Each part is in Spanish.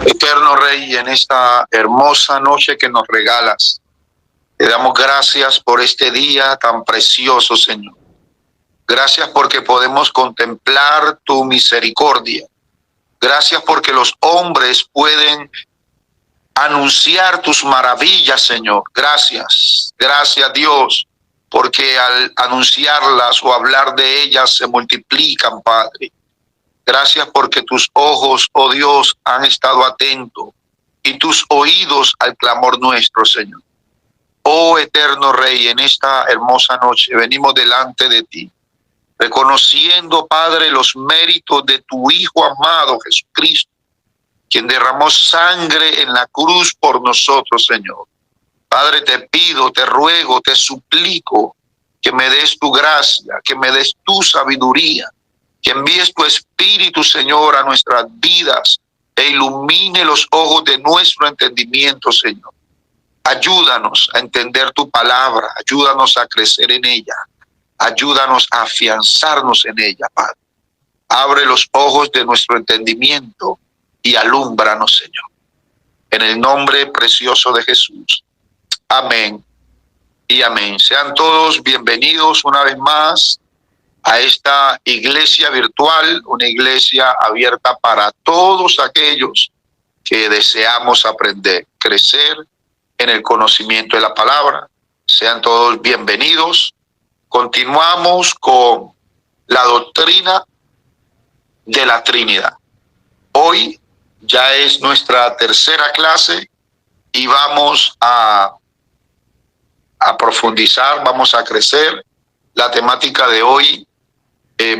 Eterno Rey, en esta hermosa noche que nos regalas, te damos gracias por este día tan precioso, Señor. Gracias porque podemos contemplar tu misericordia. Gracias porque los hombres pueden anunciar tus maravillas, Señor. Gracias. Gracias, Dios, porque al anunciarlas o hablar de ellas se multiplican, Padre. Gracias porque tus ojos, oh Dios, han estado atentos y tus oídos al clamor nuestro, Señor. Oh eterno Rey, en esta hermosa noche venimos delante de ti, reconociendo, Padre, los méritos de tu Hijo amado Jesucristo, quien derramó sangre en la cruz por nosotros, Señor. Padre, te pido, te ruego, te suplico que me des tu gracia, que me des tu sabiduría, que envíes tu Espíritu, Señor, a nuestras vidas e ilumine los ojos de nuestro entendimiento, Señor. Ayúdanos a entender tu palabra, ayúdanos a crecer en ella, ayúdanos a afianzarnos en ella, Padre. Abre los ojos de nuestro entendimiento y alúmbranos, Señor. En el nombre precioso de Jesús. Amén y amén. Sean todos bienvenidos una vez más a esta iglesia virtual, una iglesia abierta para todos aquellos que deseamos aprender, crecer en el conocimiento de la palabra. Sean todos bienvenidos. Continuamos con la doctrina de la Trinidad. Hoy ya es nuestra tercera clase y vamos a profundizar, vamos a crecer. La temática de hoy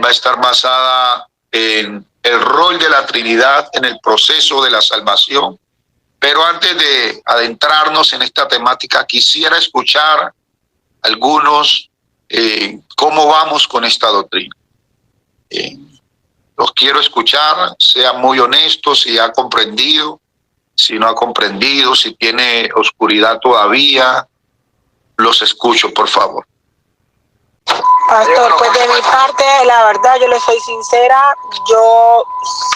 va a estar basada en el rol de la Trinidad en el proceso de la salvación. Pero antes de adentrarnos en esta temática, quisiera escuchar algunos cómo vamos con esta doctrina. Los quiero escuchar, sea muy honesto, si ha comprendido, si no ha comprendido, si tiene oscuridad todavía, los escucho, por favor. Pastor, pues de mi parte, la verdad, yo le soy sincera, yo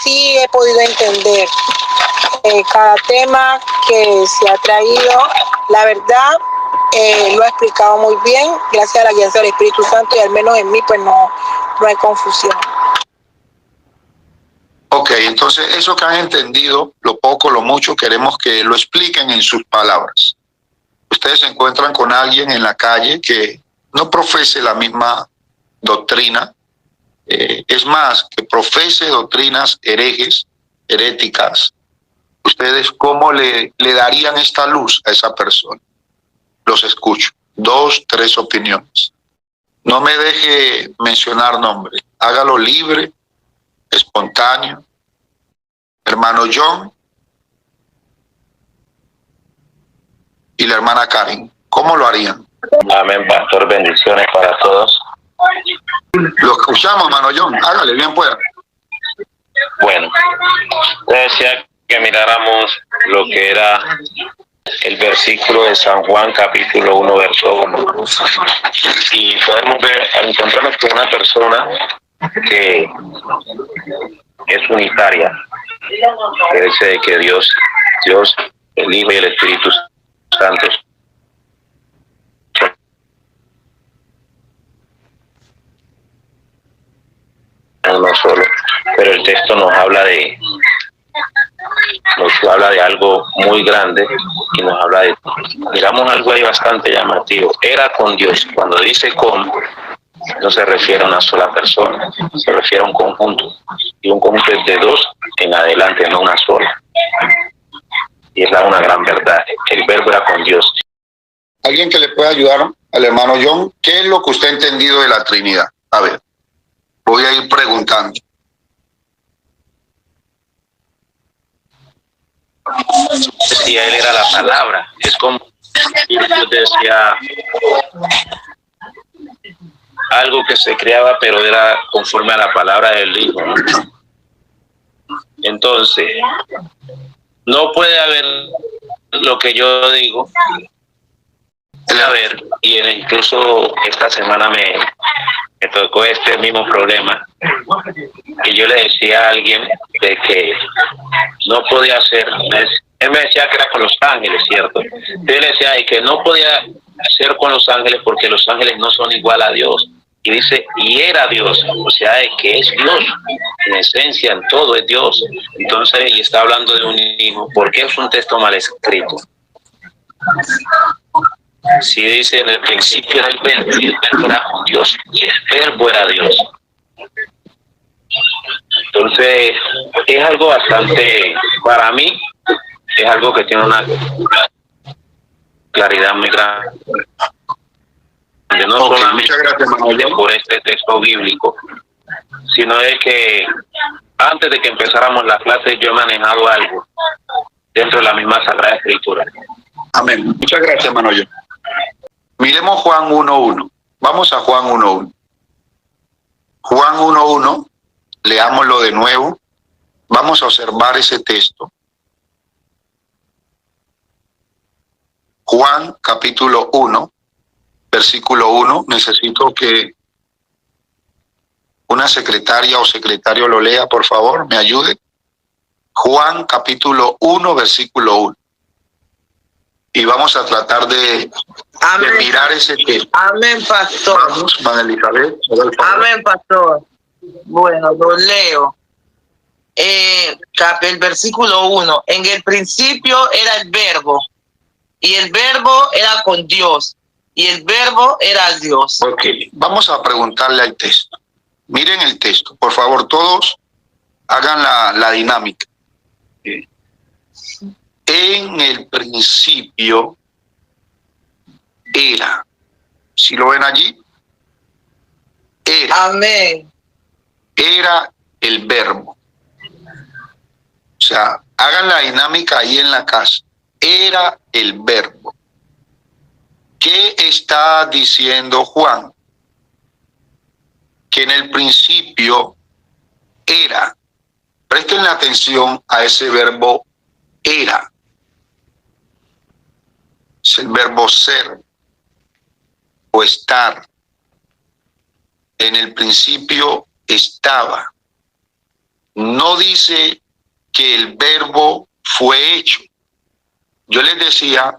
sí he podido entender cada tema que se ha traído. La verdad, lo ha explicado muy bien, gracias a la guía del Espíritu Santo, y al menos en mí, pues no hay confusión. Ok, entonces eso que han entendido, lo poco, lo mucho, queremos que lo expliquen en sus palabras. Ustedes se encuentran con alguien en la calle que no profese la misma doctrina, es más, que profese doctrinas heréticas. ¿Ustedes cómo le darían esta luz a esa persona? Los escucho. 2, 3 opiniones. No me deje mencionar nombres. Hágalo libre, espontáneo. Hermano John y la hermana Karen, ¿cómo lo harían? Amén, pastor, bendiciones para todos. Lo escuchamos, hermano John, hágale, bien pueda. Bueno, te decía que miráramos lo que era el versículo de San Juan, capítulo 1, verso 1. Y podemos ver, al encontrarnos con una persona que es unitaria, que dice que Dios, el Hijo y el Espíritu Santo son uno solo, pero el texto nos habla de algo muy grande y nos habla de, digamos, algo ahí bastante llamativo. Era con Dios. Cuando dice con, no se refiere a una sola persona, se refiere a un conjunto, y un conjunto es de 2 en adelante, no una sola. Y es una gran verdad. El verbo era con Dios. ¿Alguien que le pueda ayudar al hermano John? ¿Qué es lo que usted ha entendido de la Trinidad? A ver, voy a ir preguntando. Decía, él era la palabra. Es como Dios decía algo que se creaba, pero era conforme a la palabra del Hijo, ¿no? Entonces, no puede haber lo que yo digo, puede haber, y incluso esta semana me tocó este mismo problema. Y yo le decía a alguien de que no podía ser. Él me decía que era con los ángeles, ¿cierto? Yo le decía que no podía ser con los ángeles porque los ángeles no son igual a Dios. Y dice, y era Dios, o sea, de que es Dios, en esencia, en todo es Dios. Entonces, y está hablando de un hijo, ¿por qué es un texto mal escrito? Si dice, en el principio era el verbo, y el verbo era con Dios, y el verbo era Dios. Entonces, es algo bastante, para mí, es algo que tiene una claridad muy grande. No solamente por este texto bíblico, sino de que antes de que empezáramos la clase yo he manejado algo dentro de la misma Sagrada Escritura. Amén. Muchas gracias, hermano. Miremos Juan 1.1. Vamos a Juan 1.1. Juan 1.1, leámoslo de nuevo. Vamos a observar ese texto. Juan capítulo 1, versículo 1. Necesito que una secretaria o secretario lo lea, por favor, me ayude. Juan capítulo 1, versículo 1. Y vamos a tratar de mirar ese texto. Amén, pastor. Vamos, María Elizabeth. Amén, pastor. Bueno, lo leo. El versículo 1. En el principio era el verbo, y el verbo era con Dios, y el verbo era Dios. Ok, vamos a preguntarle al texto. Miren el texto, por favor, todos hagan la dinámica. En el principio era. ¿Sí lo ven allí? Era. Amén. Era el verbo. O sea, hagan la dinámica ahí en la casa. Era el verbo. ¿Qué está diciendo Juan? Que en el principio era. Presten la atención a ese verbo era. Es el verbo ser o estar. En el principio estaba. No dice que el verbo fue hecho. Yo les decía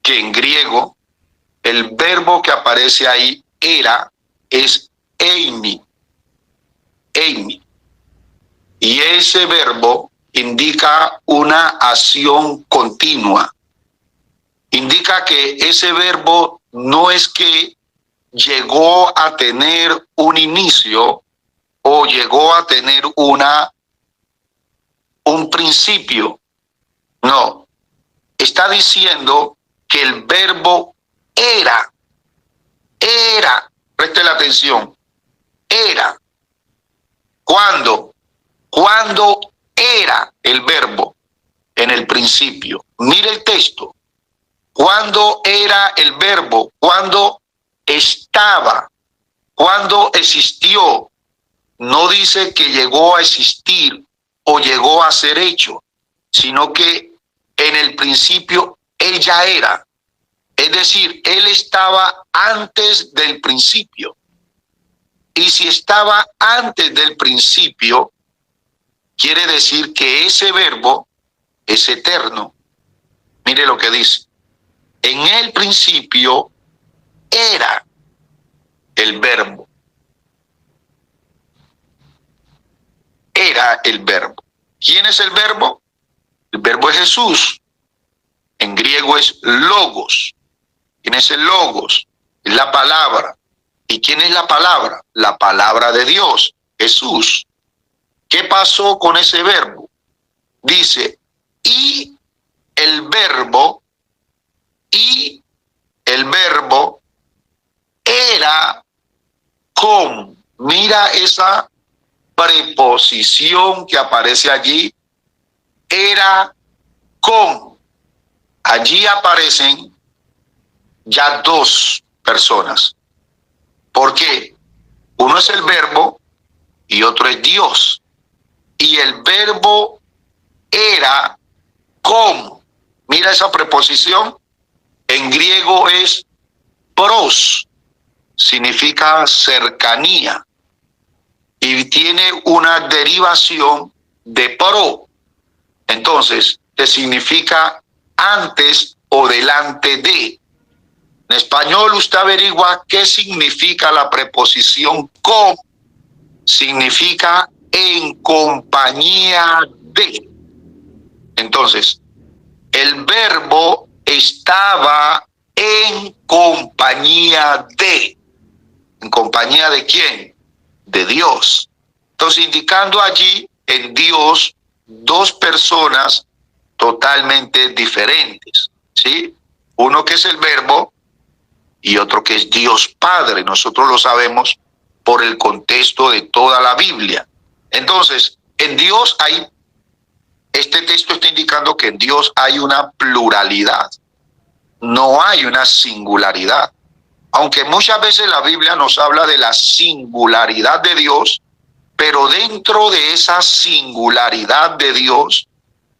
que en griego el verbo que aparece ahí era es eimi. Eimi. Y ese verbo indica una acción continua. Indica que ese verbo no es que llegó a tener un inicio o llegó a tener un principio. No. Está diciendo que el verbo era. Era. Preste la atención. Era. ¿Cuándo? Cuando era el verbo en el principio. Mire el texto. ¿Cuándo era el verbo? ¿Cuándo estaba? ¿Cuándo existió? No dice que llegó a existir o llegó a ser hecho, sino que en el principio él ya era. Es decir, él estaba antes del principio. Y si estaba antes del principio, quiere decir que ese verbo es eterno. Mire lo que dice. En el principio era el verbo. Era el verbo. ¿Quién es el verbo? El verbo es Jesús. En griego es logos. ¿Quién es el logos? Es la palabra. ¿Y quién es la palabra? La palabra de Dios, Jesús. ¿Qué pasó con ese verbo? Dice, y el verbo era con. Mira esa preposición que aparece allí. Era con. Allí aparecen ya dos personas. ¿Por qué? Uno es el verbo y otro es Dios. Y el verbo era con. Mira esa preposición. En griego es pros. significa cercanía y tiene una derivación de pro. Entonces, te significa antes o delante de. En español, usted averigua qué significa la preposición con. Significa en compañía de. Entonces, el verbo estaba en compañía de. ¿En compañía de quién? De Dios. Entonces, indicando allí en Dios dos personas totalmente diferentes, ¿sí? Uno que es el verbo y otro que es Dios Padre. Nosotros lo sabemos por el contexto de toda la Biblia. Entonces, en Dios hay, este texto está indicando que en Dios hay una pluralidad, no hay una singularidad. Aunque muchas veces la Biblia nos habla de la singularidad de Dios, pero dentro de esa singularidad de Dios,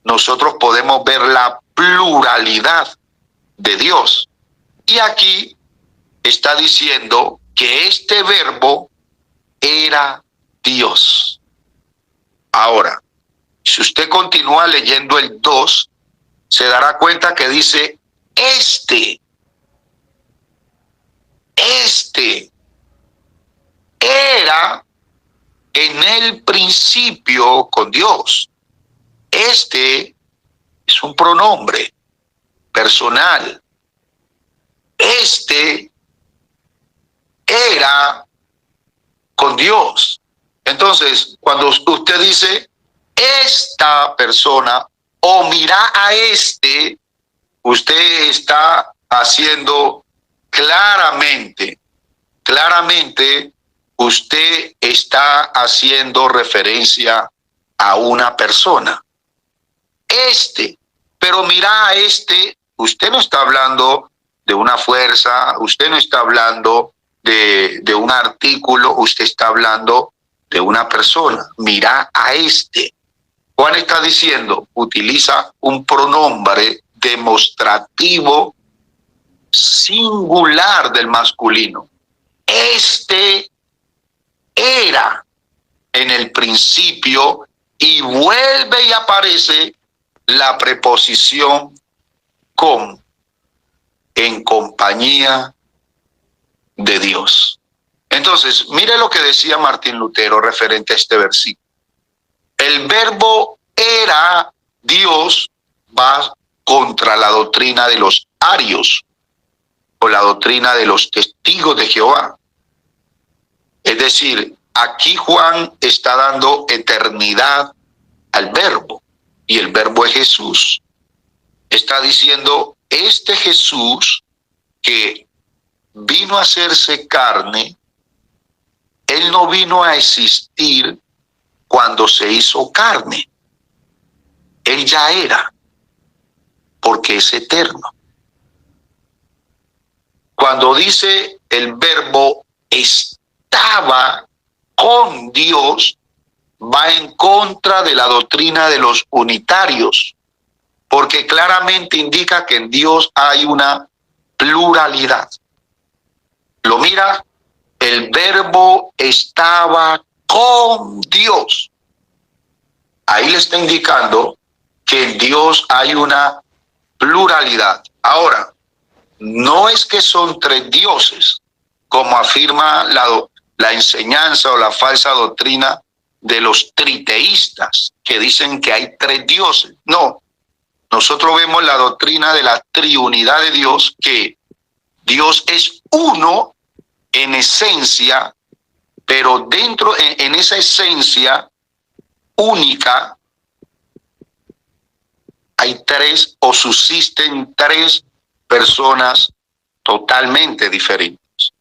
nosotros podemos ver la pluralidad de Dios. Y aquí está diciendo que este verbo era Dios. Ahora, si usted continúa leyendo el 2, se dará cuenta que dice este era en el principio con Dios. Este es un pronombre personal. Este era con Dios. Entonces, cuando usted dice esta persona o mira a este, usted está haciendo claramente, usted está haciendo referencia a una persona. Pero mira a este, usted no está hablando de una fuerza, usted no está hablando de un artículo, usted está hablando de una persona. Mira a este. Juan está diciendo, utiliza un pronombre demostrativo singular del masculino. Este era en el principio, y vuelve y aparece la preposición con, en compañía de Dios. Entonces, mire lo que decía Martín Lutero referente a este versículo. El verbo era Dios va contra la doctrina de los arios o la doctrina de los testigos de Jehová. Es decir, aquí Juan está dando eternidad al verbo y el verbo es Jesús. Está diciendo, este Jesús que vino a hacerse carne, él no vino a existir cuando se hizo carne. Él ya era, porque es eterno. Cuando dice el verbo estaba con Dios, va en contra de la doctrina de los unitarios, porque claramente indica que en Dios hay una pluralidad. Lo mira, el verbo estaba con Dios. Ahí le está indicando que en Dios hay una pluralidad. Ahora, no es que son tres dioses, como afirma la enseñanza o la falsa doctrina de los triteístas, que dicen que hay tres dioses. No, nosotros vemos la doctrina de la triunidad de Dios, que Dios es uno en esencia, pero dentro, en esa esencia única, hay tres o subsisten tres personas totalmente diferentes.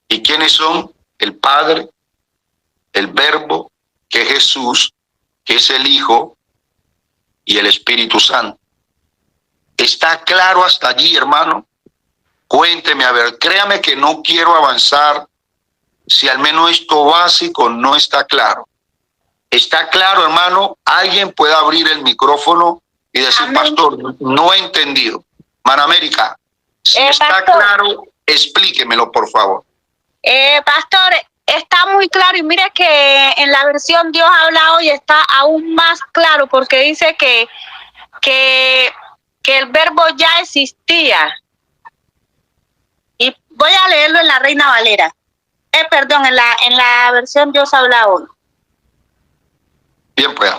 ¿Y quiénes son? El Padre, el Verbo, que es Jesús, que es el Hijo, y el Espíritu Santo. ¿Está claro hasta allí, hermano? Cuénteme, a ver, créame que no quiero avanzar si al menos esto básico no está claro. ¿Está claro, hermano? ¿Alguien puede abrir el micrófono y decir, amén, pastor, no he entendido? Manamérica, si está pastor, claro, explíquemelo, por favor. Pastor, está muy claro y mire que en la versión Dios habla hoy está aún más claro porque dice que el verbo ya existía. Y voy a leerlo en la Reina Valera. Perdón, en la versión Dios habla hoy. Bien, pues.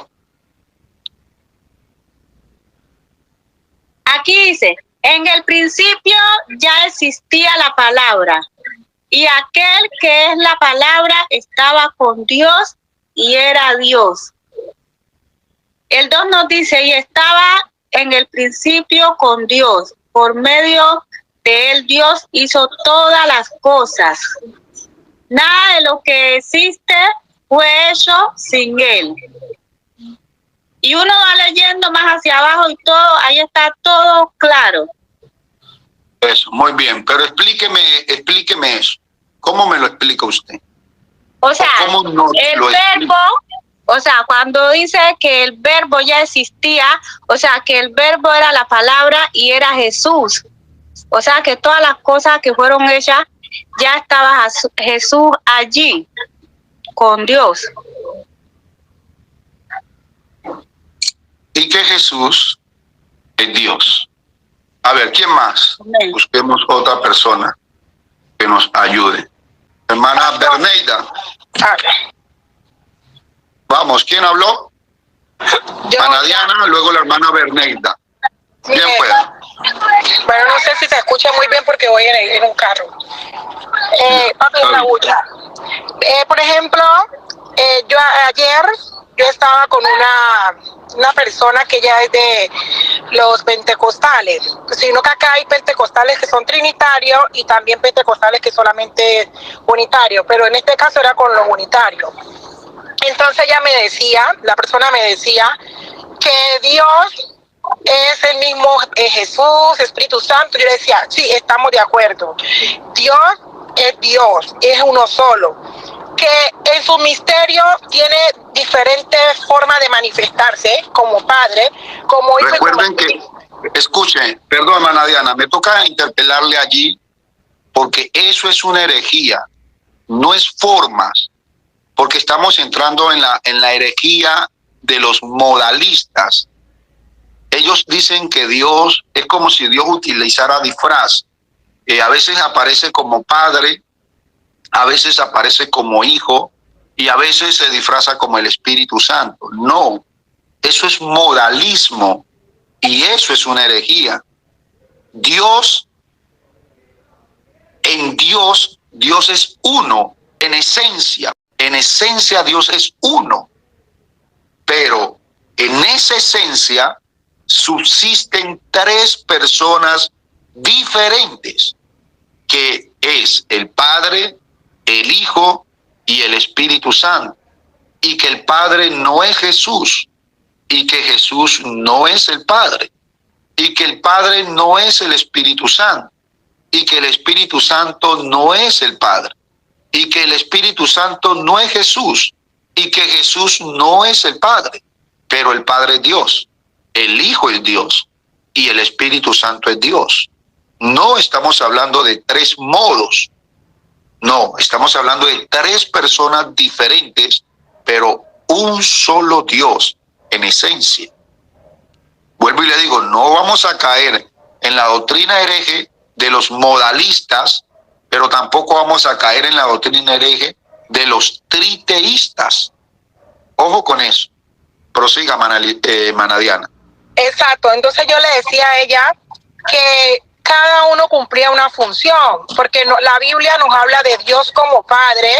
Aquí dice, en el principio ya existía la palabra, y aquel que es la palabra estaba con Dios y era Dios. El 2 nos dice, y estaba en el principio con Dios, por medio de él Dios hizo todas las cosas. Nada de lo que existe fue hecho sin él. Y uno va leyendo más hacia abajo y todo, ahí está todo claro. Eso, muy bien, pero explíqueme eso. ¿Cómo me lo explica usted? O sea, el verbo, o sea, cuando dice que el verbo ya existía, o sea, que el verbo era la palabra y era Jesús. O sea, que todas las cosas que fueron hechas, ya estaba Jesús allí, con Dios. Y que Jesús es Dios. A ver, ¿quién más? Amén. Busquemos otra persona que nos ayude. Hermana Berneida. Vamos, ¿quién habló? Ana Diana, luego la hermana Berneida. Bien, pues. Bueno, no sé si se escucha muy bien porque voy en un carro. Papi, una bulla. Por ejemplo, ayer yo estaba con una persona que ya es de los pentecostales, sino que acá hay pentecostales que son trinitarios y también pentecostales que solamente unitarios, pero en este caso era con los unitarios. Entonces ella me decía, la persona me decía que Dios es el mismo Jesús, Espíritu Santo. Yo le decía, sí, estamos de acuerdo. Dios, es uno solo, que en su misterio tiene diferentes formas de manifestarse, como Padre, como Hijo. Recuerden que, escuchen, perdón, hermana Diana, me toca interpelarle allí, porque eso es una herejía, no es formas, porque estamos entrando en la herejía de los modalistas. Ellos dicen que Dios es como si Dios utilizara disfraz. A veces aparece como Padre, a veces aparece como Hijo y a veces se disfraza como el Espíritu Santo. No, eso es modalismo y eso es una herejía. Dios es uno en esencia. En esencia Dios es uno, pero en esa esencia subsisten tres personas diferentes, que es el Padre, el Hijo y el Espíritu Santo, y que el Padre no es Jesús, y que Jesús no es el Padre, y que el Padre no es el Espíritu Santo, y que el Espíritu Santo no es el Padre, y que el Espíritu Santo no es Jesús, y que Jesús no es el Padre, pero el Padre es Dios, el Hijo es Dios, y el Espíritu Santo es Dios. No estamos hablando de tres modos, no, estamos hablando de tres personas diferentes, pero un solo Dios en esencia. Vuelvo y le digo, no vamos a caer en la doctrina hereje de los modalistas, pero tampoco vamos a caer en la doctrina hereje de los triteístas. Ojo con eso. Prosiga, Mana Diana. Exacto, entonces yo le decía a ella que cada uno cumplía una función, porque la Biblia nos habla de Dios como Padre,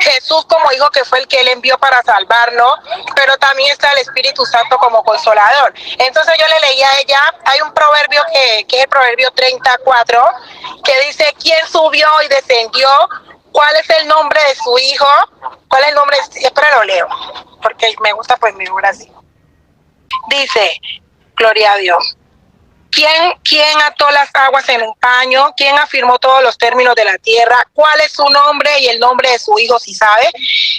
Jesús como Hijo, que fue el que Él envió para salvarnos, pero también está el Espíritu Santo como Consolador. Entonces yo le leía a ella, hay un proverbio que es el proverbio 34, que dice, ¿quién subió y descendió? ¿Cuál es el nombre de su Hijo? ¿Cuál es el nombre? Espera, lo leo, porque me gusta pues mi obra así. Dice, gloria a Dios. ¿Quién ató las aguas en un paño? ¿Quién afirmó todos los términos de la tierra? ¿Cuál es su nombre y el nombre de su hijo, si sabe?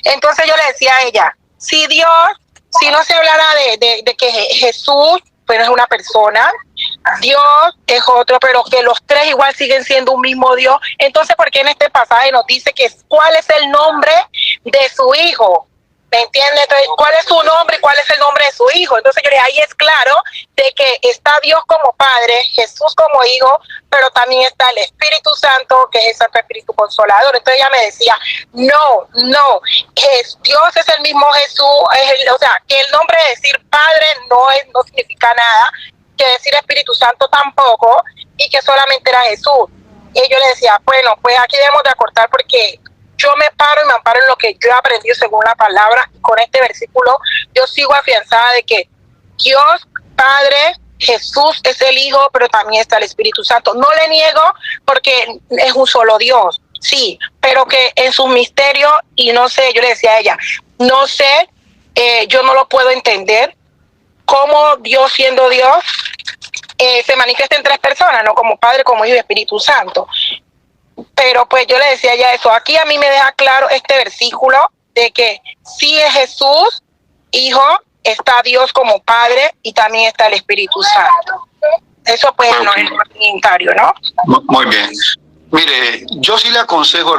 Entonces yo le decía a ella, si no se hablara de que Jesús, pues es una persona, Dios es otro, pero que los tres igual siguen siendo un mismo Dios. Entonces, ¿por qué en este pasaje nos dice que cuál es el nombre de su hijo? ¿Me entiendes? Entonces, ¿cuál es su nombre y cuál es el nombre de su hijo? Entonces, yo le dije, ahí es claro de que está Dios como Padre, Jesús como Hijo, pero también está el Espíritu Santo, que es el Santo Espíritu Consolador. Entonces ella me decía, no, Dios es el mismo Jesús, o sea, que el nombre de decir Padre no significa nada, que decir Espíritu Santo tampoco, y que solamente era Jesús. Y yo le decía, bueno, pues aquí debemos de acortar porque yo me paro y me amparo en lo que yo he aprendido según la palabra. Con este versículo yo sigo afianzada de que Dios Padre, Jesús es el Hijo, pero también está el Espíritu Santo. No le niego porque es un solo Dios, sí, pero que en sus misterios, y no sé, yo le decía a ella, no sé, yo no lo puedo entender, cómo Dios siendo Dios se manifiesta en tres personas, no como Padre, como Hijo y Espíritu Santo. Pero pues yo le decía ya eso, aquí a mí me deja claro este versículo de que sí es Jesús, Hijo, está Dios como Padre y también está el Espíritu Santo. Eso pues no es comentario, ¿no? Muy bien. Mire, yo sí le aconsejo,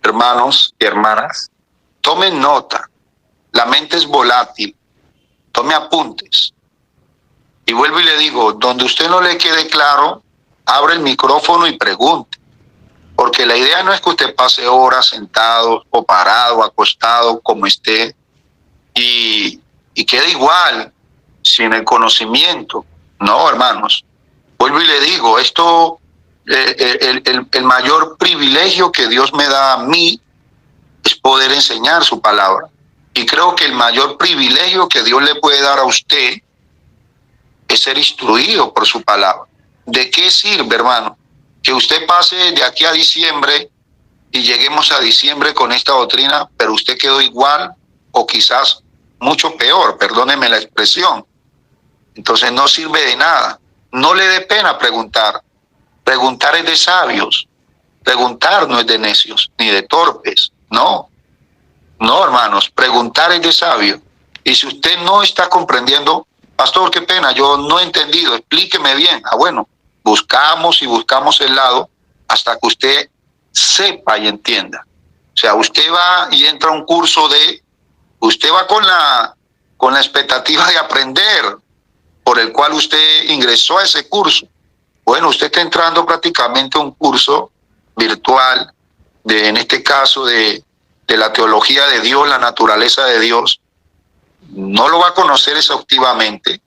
hermanos y hermanas, tomen nota. La mente es volátil. Tome apuntes. Y vuelvo y le digo, donde usted no le quede claro, abre el micrófono y pregunte. Porque la idea no es que usted pase horas sentado o parado, acostado, como esté, y quede igual, sin el conocimiento. No, hermanos. Vuelvo y le digo, esto, el mayor privilegio que Dios me da a mí es poder enseñar su palabra. Y creo que el mayor privilegio que Dios le puede dar a usted es ser instruido por su palabra. ¿De qué sirve, hermano, que usted pase de aquí a diciembre y lleguemos a diciembre con esta doctrina, pero usted quedó igual o quizás mucho peor, perdóneme la expresión? Entonces no sirve de nada. No le dé pena preguntar. Preguntar es de sabios. Preguntar no es de necios ni de torpes. No, hermanos, preguntar es de sabios. Y si usted no está comprendiendo, pastor, qué pena, yo no he entendido, explíqueme bien. Bueno, buscamos y buscamos el lado hasta que usted sepa y entienda. O sea, usted va y entra a un curso usted va con la expectativa de aprender, por el cual usted ingresó a ese curso. Bueno, usted está entrando prácticamente a un curso virtual, en este caso de la teología de Dios, la naturaleza de Dios. No lo va a conocer exhaustivamente,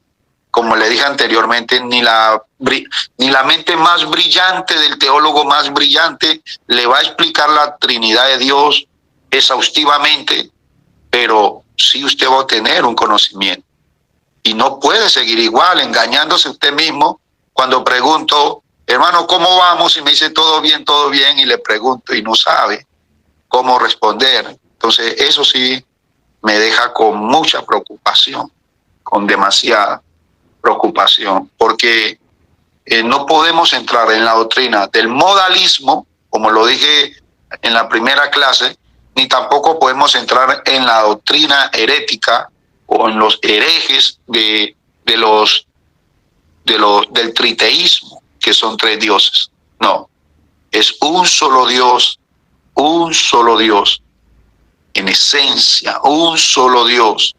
como le dije anteriormente, ni la mente más brillante del teólogo más brillante le va a explicar la Trinidad de Dios exhaustivamente, pero sí usted va a tener un conocimiento. Y no puede seguir igual, engañándose usted mismo. Cuando pregunto, hermano, ¿cómo vamos? Y me dice todo bien, y le pregunto y no sabe cómo responder. Entonces, eso sí me deja con mucha preocupación, con demasiada preocupación, porque no podemos entrar en la doctrina del modalismo, como lo dije en la primera clase, ni tampoco podemos entrar en la doctrina herética o en los herejes del triteísmo, que son tres dioses. No, es un solo Dios, en esencia, un solo Dios,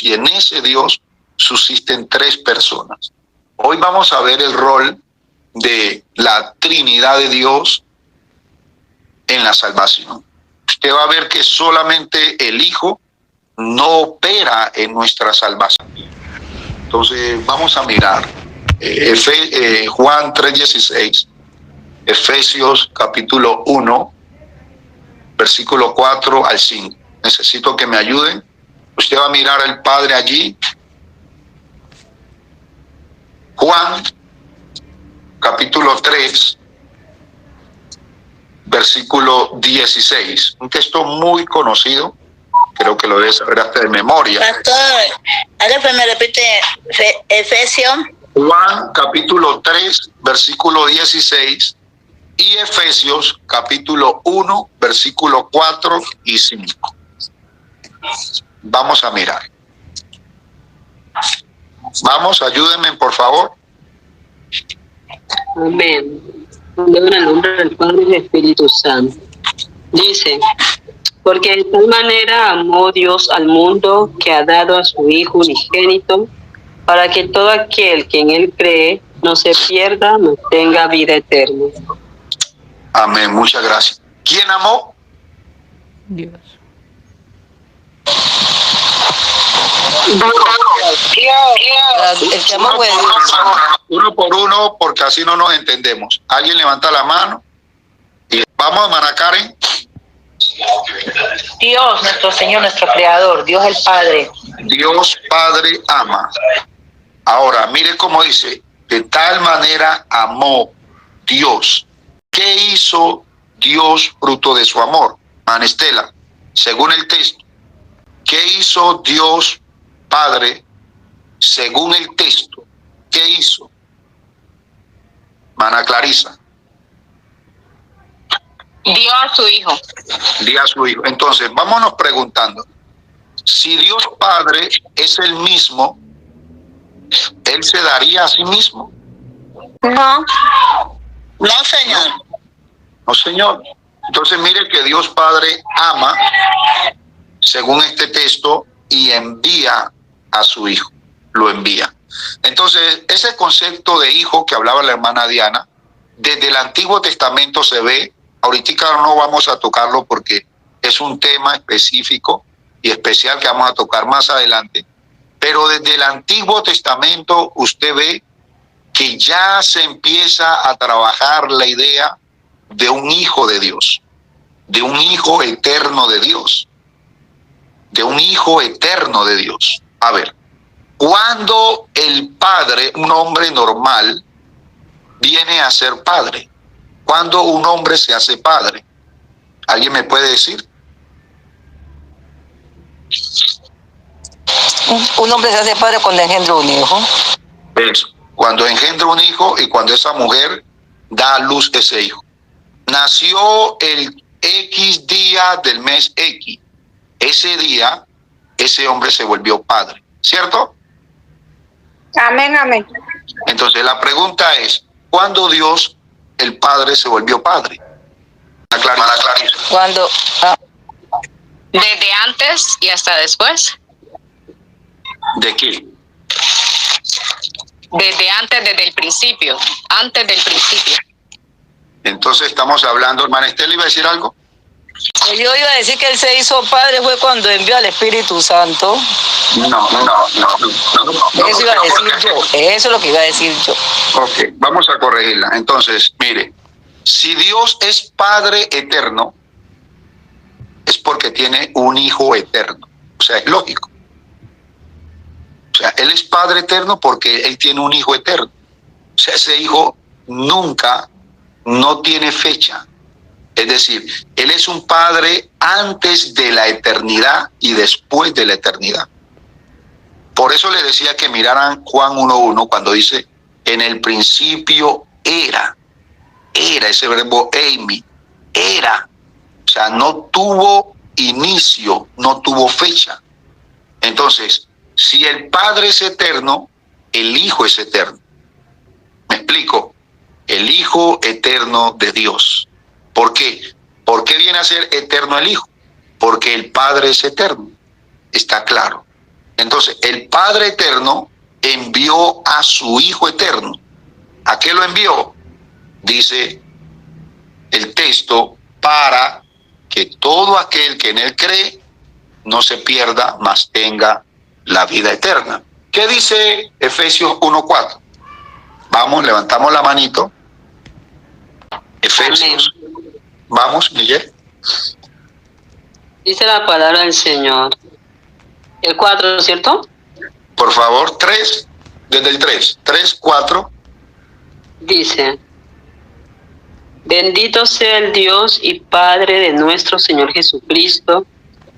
y en ese Dios subsisten tres personas. Hoy vamos a ver el rol de la Trinidad de Dios en la salvación. Usted va a ver que solamente el Hijo no opera en nuestra salvación. Entonces vamos a mirar Juan 3:16, Efesios capítulo 1, versículo 4 al 5. Necesito que me ayuden. Usted va a mirar al Padre allí. Juan capítulo 3, versículo 16. Un texto muy conocido. Creo que lo debes saber hasta de memoria. Pastor, ahora me repite Efesios. Juan capítulo 3, versículo 16. Y Efesios capítulo 1, versículo 4 y 5. Vamos a mirar. Vamos, ayúdenme, por favor. Amén. En el nombre del Padre y del Espíritu Santo. Dice, porque de tal manera amó Dios al mundo que ha dado a su Hijo unigénito, para que todo aquel que en Él cree no se pierda, mas tenga vida eterna. Amén, muchas gracias. ¿Quién amó? Dios. El que amó fue Dios. Uno por uno, porque así no nos entendemos. Alguien levanta la mano. Y vamos, hermana Karen. Dios, nuestro Señor, nuestro Creador, Dios el Padre. Dios Padre ama. Ahora, mire cómo dice, de tal manera amó Dios. ¿Qué hizo Dios fruto de su amor? Manestela, según el texto, ¿qué hizo Dios Padre según el texto? ¿Qué hizo? Mana Clarisa. Dio a su Hijo. Dio a su Hijo. Entonces, vámonos preguntando, si Dios Padre es el mismo, ¿Él se daría a sí mismo? No. No, Señor. No, Señor. Entonces, mire que Dios Padre ama, según este texto, y envía a su Hijo. Lo envía. Entonces, ese concepto de hijo que hablaba la hermana Diana, desde el Antiguo Testamento se ve. Ahorita no vamos a tocarlo porque es un tema específico y especial que vamos a tocar más adelante. Pero desde el Antiguo Testamento usted ve que ya se empieza a trabajar la idea de un hijo de Dios, de un hijo eterno de Dios, de un hijo eterno de Dios. A ver, cuando el padre, un hombre normal, viene a ser padre, cuando un hombre se hace padre, ¿alguien me puede decir? Un hombre se hace padre cuando engendra un hijo. Eso, cuando engendra un hijo y cuando esa mujer da a luz ese hijo. Nació el X día del mes X. Ese día, ese hombre se volvió padre, ¿cierto? Amén, amén. Entonces la pregunta es, ¿cuándo Dios, el Padre, se volvió padre? Clarisa. Cuando Desde antes y hasta después. ¿De qué? Desde antes, desde el principio. Antes del principio. Entonces estamos hablando, hermana Estela, ¿iba a decir algo? yo iba a decir que Él se hizo padre fue cuando envió al Espíritu Santo. No. Eso iba a decir yo. Eso es lo que iba a decir yo. Ok, vamos a corregirla. Entonces, mire, si Dios es Padre eterno, es porque tiene un Hijo eterno. O sea, es lógico. O sea, Él es Padre eterno porque Él tiene un Hijo eterno. O sea, ese Hijo nunca, no tiene fecha. Es decir, Él es un Padre antes de la eternidad y después de la eternidad. Por eso le decía que miraran Juan 1:1 cuando dice, en el principio era ese verbo eimi, era. O sea, no tuvo inicio, no tuvo fecha. Entonces, si el Padre es eterno, el Hijo es eterno. ¿Me explico? El Hijo eterno de Dios. ¿Por qué? ¿Por qué viene a ser eterno el Hijo? Porque el Padre es eterno. Está claro. Entonces, el Padre eterno envió a su Hijo eterno. ¿A qué lo envió? Dice el texto, para que todo aquel que en Él cree no se pierda, mas tenga la vida eterna. ¿Qué dice Efesios 1:4? Vamos, levantamos la manito. Efesios. Amén. Vamos, Miguel. Dice la palabra del Señor. El 4, ¿cierto? Por favor, 3, desde el 3, 4. Dice, bendito sea el Dios y Padre de nuestro Señor Jesucristo,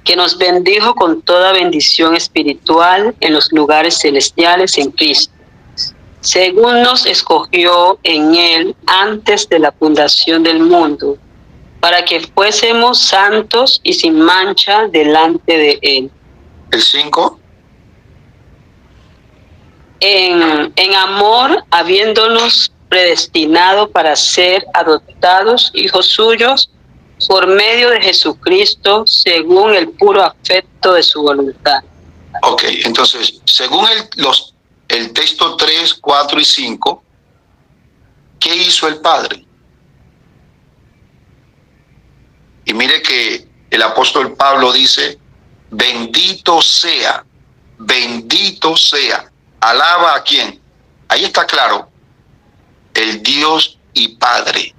que nos bendijo con toda bendición espiritual en los lugares celestiales en Cristo, según nos escogió en Él antes de la fundación del mundo, para que fuésemos santos y sin mancha delante de Él. El 5. en amor, habiéndonos predestinado para ser adoptados hijos suyos por medio de Jesucristo, según el puro afecto de su voluntad. Ok, entonces, según el texto 3, 4 y 5, ¿qué hizo el Padre? Y mire que el apóstol Pablo dice, bendito sea, alaba a quién. Ahí está claro, el Dios y Padre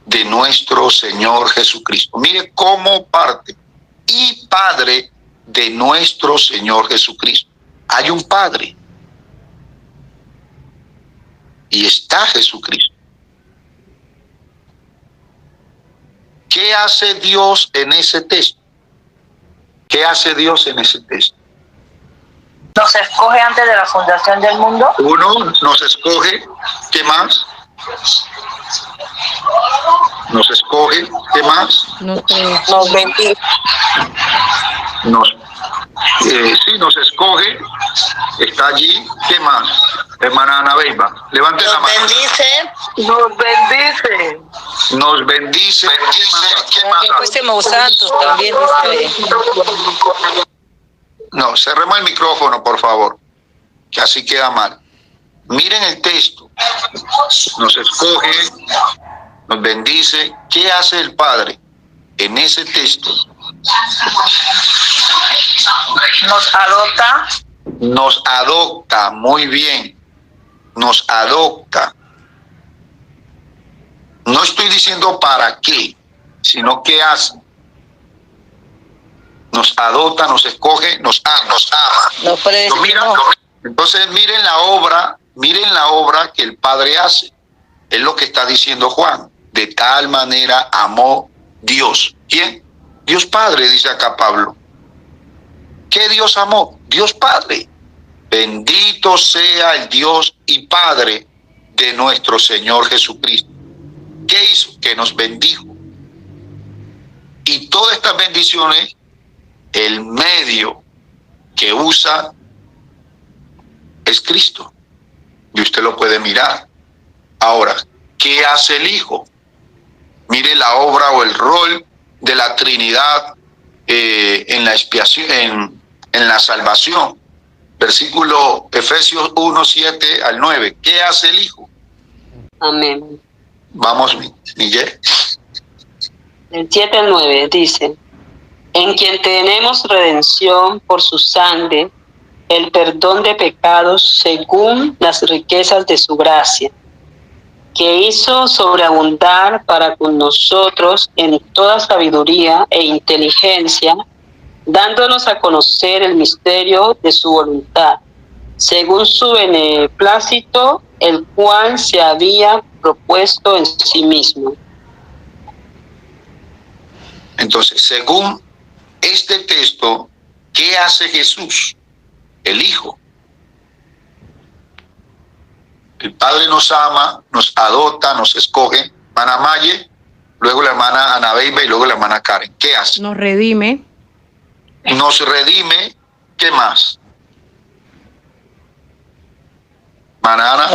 de nuestro Señor Jesucristo. Mire cómo parte, y Padre de nuestro Señor Jesucristo. Hay un Padre y está Jesucristo. ¿Qué hace Dios en ese texto? ¿Qué hace Dios en ese texto? Nos escoge antes de la fundación del mundo. Uno, nos escoge. ¿Qué más? Nos escoge. ¿Qué más? Nos bendice. Sí, nos escoge. Está allí. ¿Qué más? Hermana Ana Beiba, levante la mano. Nos bendice. Nos bendice. ¿Qué más? Que fuésemos santos también, dice. No, cerremos el micrófono, por favor, que así queda mal. Miren el texto. Nos escoge, nos bendice. ¿Qué hace el Padre en ese texto? Nos adopta. Nos adopta, muy bien. Nos adopta. No estoy diciendo para qué, sino qué hace. Nos adopta, nos escoge, nos ama. Nos predestinó. Entonces miren la obra que el Padre hace. Es lo que está diciendo Juan. De tal manera amó Dios. ¿Quién? Dios Padre, dice acá Pablo. ¿Qué Dios amó? Dios Padre. Bendito sea el Dios y Padre de nuestro Señor Jesucristo. ¿Qué hizo? Que nos bendijo. Y todas estas bendiciones, el medio que usa es Cristo. Y usted lo puede mirar. Ahora, ¿qué hace el Hijo? Mire la obra o el rol de la Trinidad en la expiación, en la salvación. Versículo Efesios 1, 7 al 9. ¿Qué hace el Hijo? Amén. Vamos, Miguel. Del 7 al 9 dice, en quien tenemos redención por su sangre, el perdón de pecados según las riquezas de su gracia, que hizo sobreabundar para con nosotros en toda sabiduría e inteligencia, dándonos a conocer el misterio de su voluntad, según su beneplácito, el cual se había propuesto en sí mismo. Entonces, según este texto, ¿qué hace Jesús? El Hijo. El Padre nos ama, nos adopta, nos escoge. Hermana Maye, luego la hermana Ana Beiba y luego la hermana Karen. ¿Qué hace? Nos redime. Nos redime. ¿Qué más? Hermana Ana.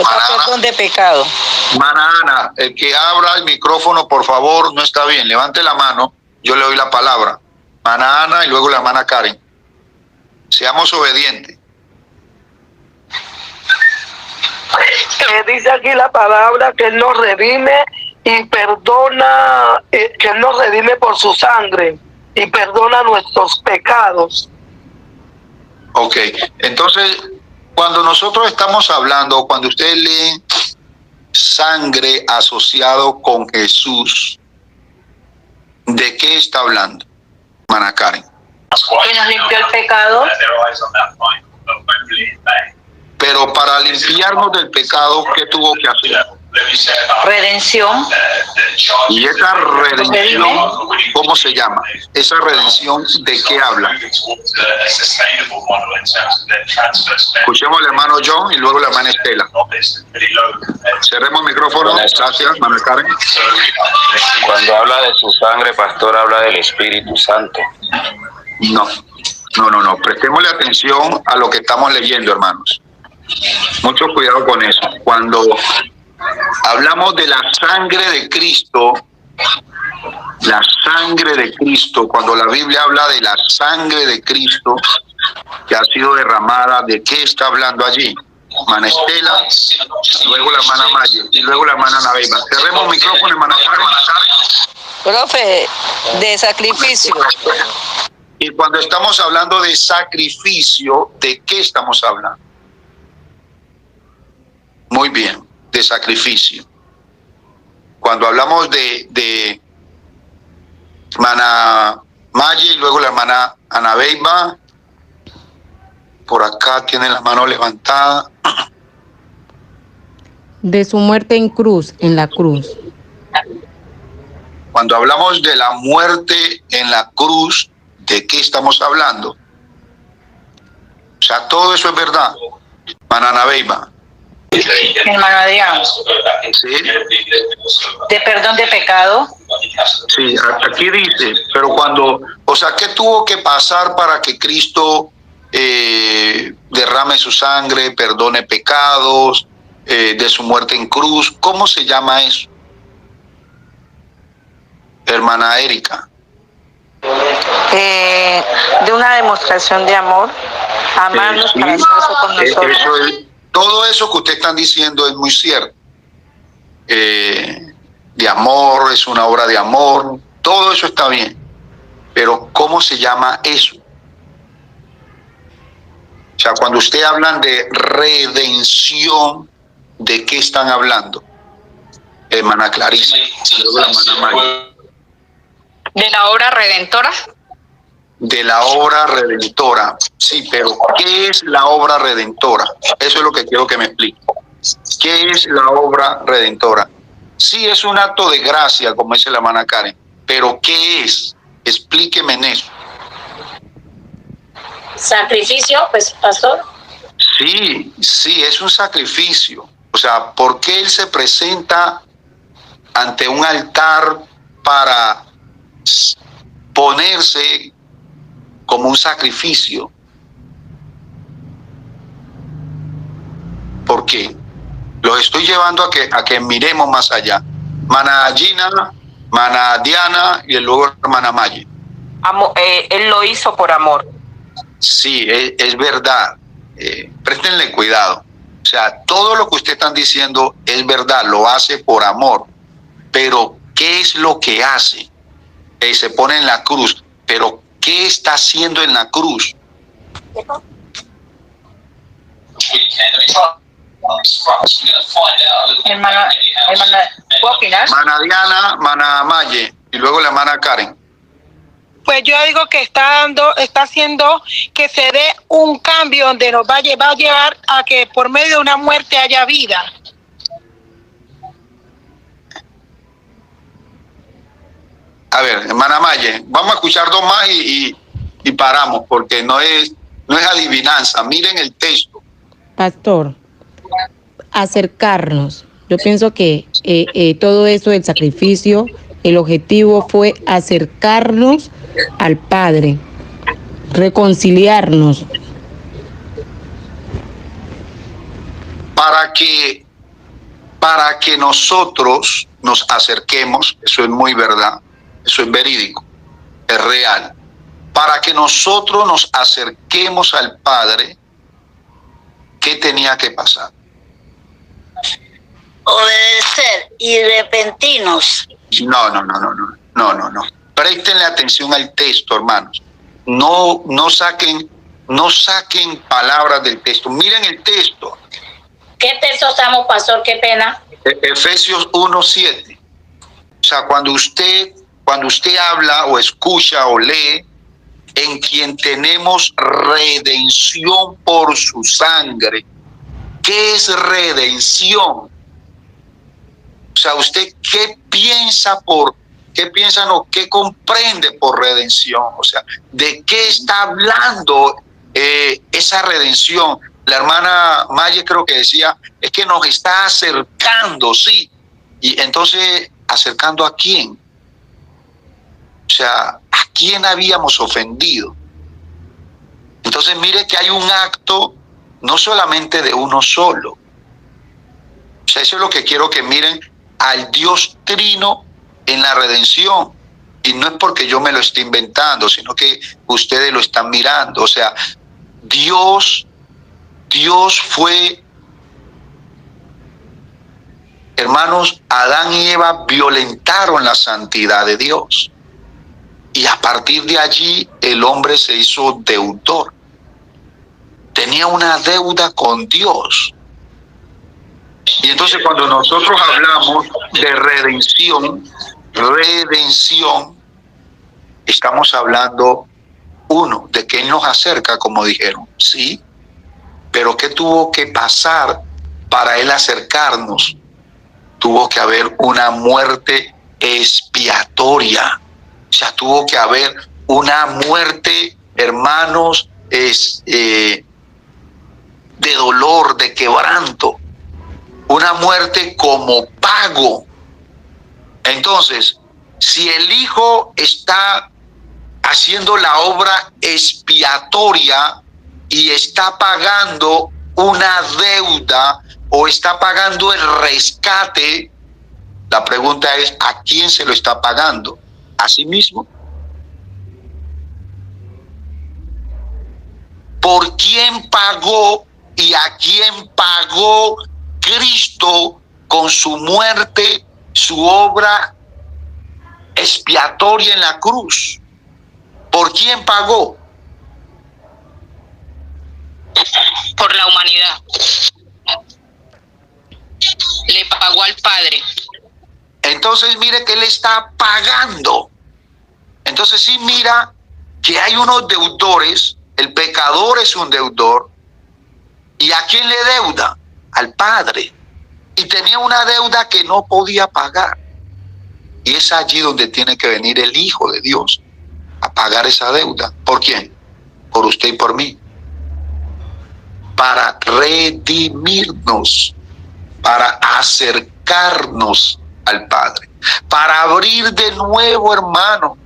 Perdón de pecado. Hermana Ana, el que abra el micrófono, por favor, no está bien. Levante la mano, yo le doy la palabra. Hermana Ana y luego la hermana Karen. Seamos obedientes. Dice aquí la palabra que Él nos redime y perdona, que Él nos redime por su sangre y perdona nuestros pecados. Ok, entonces, cuando nosotros estamos hablando, cuando ustedes leen sangre asociado con Jesús, ¿de qué está hablando, hermana Karen? Que nos limpió el pecado. Pero para limpiarnos del pecado, ¿qué tuvo que hacer? Redención. Y esa redención, ¿cómo se llama? Esa redención, ¿de qué habla? Escuchemos al hermano John y luego la hermana Estela. Cerremos el micrófono. Gracias, hermana Karen. Cuando habla de su sangre, pastor, habla del Espíritu Santo. No. Prestémosle atención a lo que estamos leyendo, hermanos. Mucho cuidado con eso. Cuando hablamos de la sangre de Cristo, cuando la Biblia habla de la sangre de Cristo que ha sido derramada, ¿de qué está hablando allí? Hermana Estela, luego la hermana Maya y luego la hermana Naveiva. Cerremos micrófono, hermana Karen. Profe, de sacrificio. Y cuando estamos hablando de sacrificio, ¿de qué estamos hablando? Muy bien, de sacrificio. Cuando hablamos de hermana Maya y luego la hermana Anabeiba, por acá tiene la mano levantada. De su muerte en la cruz. Cuando hablamos de la muerte en la cruz, ¿de qué estamos hablando? O sea, todo eso es verdad. Hermana Anabeiba. Hermano Adrián, ¿Sí? de perdón de pecado. Sí, aquí dice, pero cuando, o sea, ¿qué tuvo que pasar para que Cristo derrame su sangre, perdone pecados, de su muerte en cruz? ¿Cómo se llama eso? Hermana Erika. De una demostración de amor, amarnos Sí, para hacer eso con nosotros. Todo eso que ustedes están diciendo es muy cierto. De amor, es una obra de amor, todo eso está bien. Pero ¿cómo se llama eso? O sea, cuando ustedes hablan de redención, ¿de qué están hablando? Hermana Clarice, luego la hermana María. De la obra redentora. De la obra redentora. Sí, pero ¿qué es la obra redentora? Eso es lo que quiero que me explique. ¿Qué es la obra redentora? Sí, es un acto de gracia, como dice la hermana Karen, pero ¿qué es? Explíqueme en eso. Sacrificio, pues, pastor. Sí, es un sacrificio. O sea, ¿por qué él se presenta ante un altar para ponerse como un sacrificio? ¿Por qué? Los estoy llevando a que miremos más allá. Mana Gina, Mana Diana y luego hermana Maya. Él lo hizo por amor. Sí, es verdad. Préstenle cuidado. O sea, todo lo que ustedes están diciendo es verdad, lo hace por amor. Pero, ¿qué es lo que hace? Se pone en la cruz. Pero, ¿qué está haciendo en la cruz? Hermana, ¿puedo opinar? Mana Diana, Mana Maye y luego la hermana Karen. Pues yo digo que está haciendo que se dé un cambio donde nos va a llevar a que por medio de una muerte haya vida. A ver, hermana Maye, vamos a escuchar dos más y paramos, porque no es adivinanza. Miren el texto. Pastor, acercarnos. Yo pienso que todo eso del sacrificio, el objetivo fue acercarnos al Padre, reconciliarnos. Para que nosotros nos acerquemos, eso es muy verdad, eso es verídico, es real. Para que nosotros nos acerquemos al Padre, ¿qué tenía que pasar? Obedecer y arrepentirnos. No. Préstenle atención al texto, hermanos. No saquen palabras del texto. Miren el texto. ¿Qué texto estamos, pastor? Qué pena. Efesios 1:7. O sea, cuando usted habla o escucha o lee, en quien tenemos redención por su sangre. ¿Qué es redención? O sea, ¿usted qué piensa qué comprende por redención? O sea, ¿de qué está hablando esa redención? La hermana Maya creo que decía, es que nos está acercando, sí. Y entonces, ¿acercando a quién? O sea, ¿a quién habíamos ofendido? Entonces, mire que hay un acto no solamente de uno solo. O sea, eso es lo que quiero que miren al Dios Trino en la redención. Y no es porque yo me lo esté inventando, sino que ustedes lo están mirando. O sea, Dios fue, hermanos, Adán y Eva violentaron la santidad de Dios. Y a partir de allí el hombre se hizo deudor. Tenía una deuda con Dios. Y entonces cuando nosotros hablamos de redención, estamos hablando, uno, de que Él nos acerca, como dijeron, sí, pero ¿qué tuvo que pasar para Él acercarnos? Tuvo que haber una muerte expiatoria. O sea, tuvo que haber una muerte, hermanos, de dolor, de quebranto. Una muerte como pago. Entonces, si el Hijo está haciendo la obra expiatoria y está pagando una deuda o está pagando el rescate, la pregunta es, ¿a quién se lo está pagando? ¿A sí mismo? ¿Por quién pagó y a quién pagó Cristo con su muerte, su obra expiatoria en la cruz? ¿Por quién pagó? Por la humanidad. Le pagó al Padre. Entonces mire que Él está pagando. Entonces sí, mira que hay unos deudores. El pecador es un deudor. ¿Y a quién le deuda? Al Padre. Y tenía una deuda que no podía pagar. Y es allí donde tiene que venir el Hijo de Dios a pagar esa deuda. ¿Por quién? Por usted y por mí. Para redimirnos, para acercarnos al Padre, para abrir de nuevo, hermano,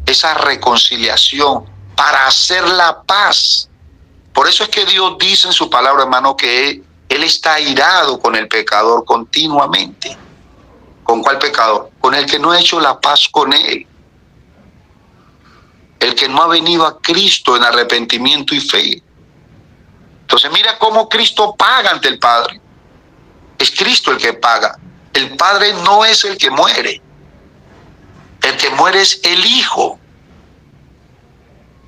esa reconciliación, para hacer la paz. Por eso es que Dios dice en su palabra, hermano, que Él está airado con el pecador continuamente. ¿Con cuál pecador? Con el que no ha hecho la paz con Él. El que no ha venido a Cristo en arrepentimiento y fe. Entonces mira cómo Cristo paga ante el Padre. Es Cristo el que paga. El Padre no es el que muere. El que muere es el Hijo.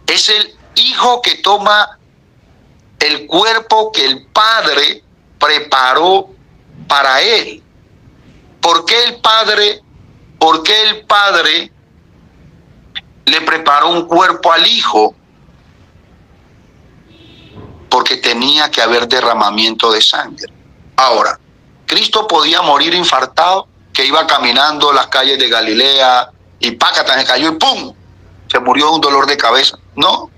Es el Hijo que toma el cuerpo que el Padre preparó para Él. ¿Por qué el Padre le preparó un cuerpo al Hijo? Porque tenía que haber derramamiento de sangre. Ahora, Cristo podía morir infartado, que iba caminando las calles de Galilea y pácata, se cayó y ¡pum! Se murió de un dolor de cabeza. No.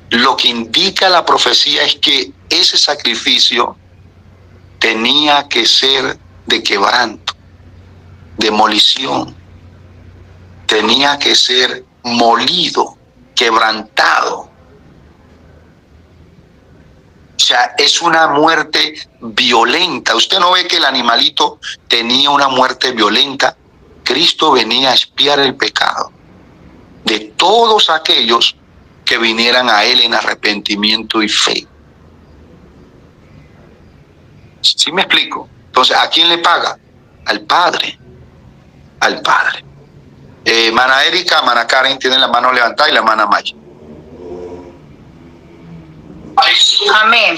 Lo que indica la profecía es que ese sacrificio tenía que ser de quebranto, demolición. Tenía que ser molido, quebrantado. O sea, es una muerte violenta. Usted no ve que el animalito tenía una muerte violenta. Cristo venía a expiar el pecado de todos aquellos que vinieran a Él en arrepentimiento y fe. ¿Sí me explico? Entonces, ¿a quién le paga? Al Padre. Al Padre. Mana Erika, Mana Karen tienen la mano levantada y la Mana Maya. Amén.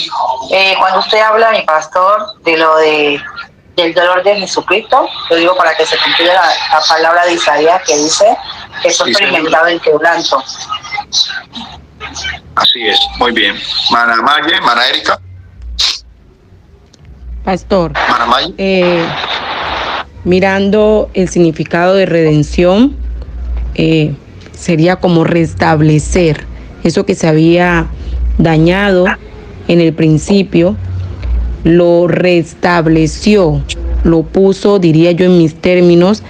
Cuando usted habla, mi pastor, de lo del dolor de Jesucristo, lo digo para que se cumpla la palabra de Isaías que dice que fue experimentado el quebranto. Así es, muy bien. Mana Maya, Mana Erika. Pastor, Mana Maya. Mirando el significado de redención, sería como restablecer eso que se había dañado en el principio, lo restableció, lo puso, diría yo en mis términos,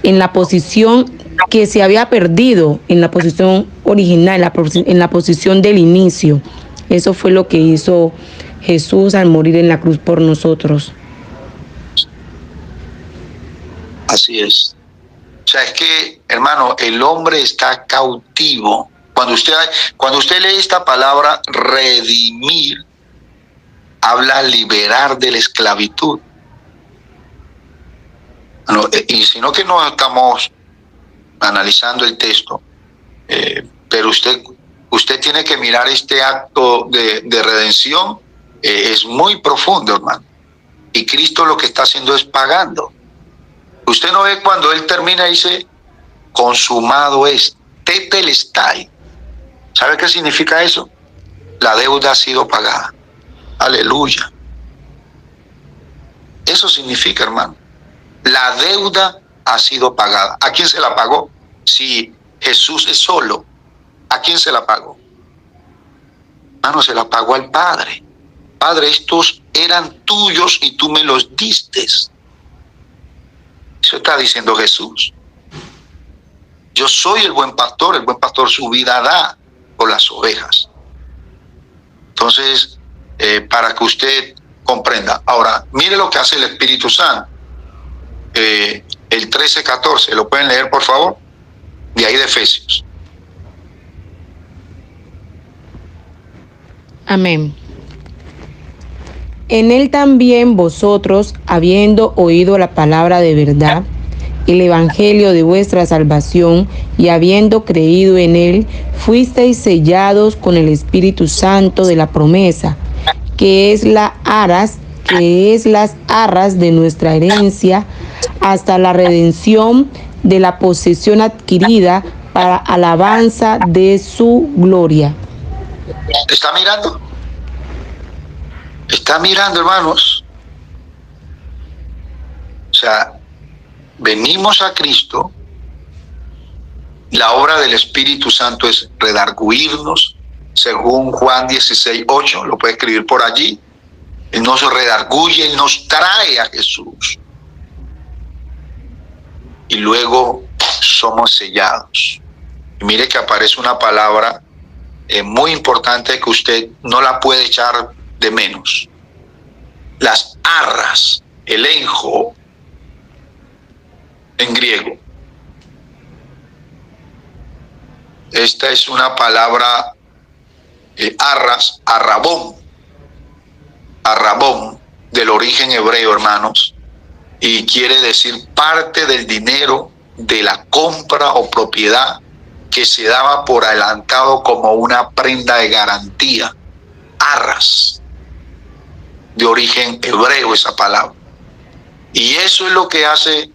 en la posición que se había perdido, en la posición original, en la posición del inicio. Eso fue lo que hizo Jesús al morir en la cruz por nosotros. Así es. O sea, es que, hermano, el hombre está cautivo. Cuando usted lee esta palabra redimir, habla liberar de la esclavitud. Bueno, y sino que no estamos analizando el texto, pero usted tiene que mirar este acto de redención, es muy profundo, hermano. Y Cristo lo que está haciendo es pagando. Usted no ve cuando Él termina y dice, consumado es, tetelestai. ¿Sabe qué significa eso? La deuda ha sido pagada. Aleluya. Eso significa, hermano. La deuda ha sido pagada. ¿A quién se la pagó? Si Jesús es solo, ¿a quién se la pagó? Hermano, se la pagó al Padre. Padre, estos eran tuyos y tú me los diste. Eso está diciendo Jesús. Yo soy el buen pastor su vida da por las ovejas. Entonces, para que usted comprenda. Ahora, mire lo que hace el Espíritu Santo. El 13-14, ¿lo pueden leer, por favor? De ahí de Efesios. Amén. En él también vosotros, habiendo oído la palabra de verdad, el evangelio de vuestra salvación, y habiendo creído en él, fuisteis sellados con el Espíritu Santo de la promesa, que es las arras de nuestra herencia, hasta la redención de la posesión adquirida para alabanza de su gloria. ¿Está mirando? ¿Está mirando, hermanos? O sea, venimos a Cristo. La obra del Espíritu Santo es redarguirnos, según Juan 16:8, lo puede escribir por allí. Él nos redarguye, Él nos trae a Jesús. Y luego somos sellados. Y mire que aparece una palabra muy importante que usted no la puede echar de menos. Las arras, el enjo en griego. Esta es una palabra arras, arrabón, del origen hebreo, hermanos, y quiere decir parte del dinero de la compra o propiedad que se daba por adelantado como una prenda de garantía. Arras, de origen hebreo esa palabra. Y eso es lo que hace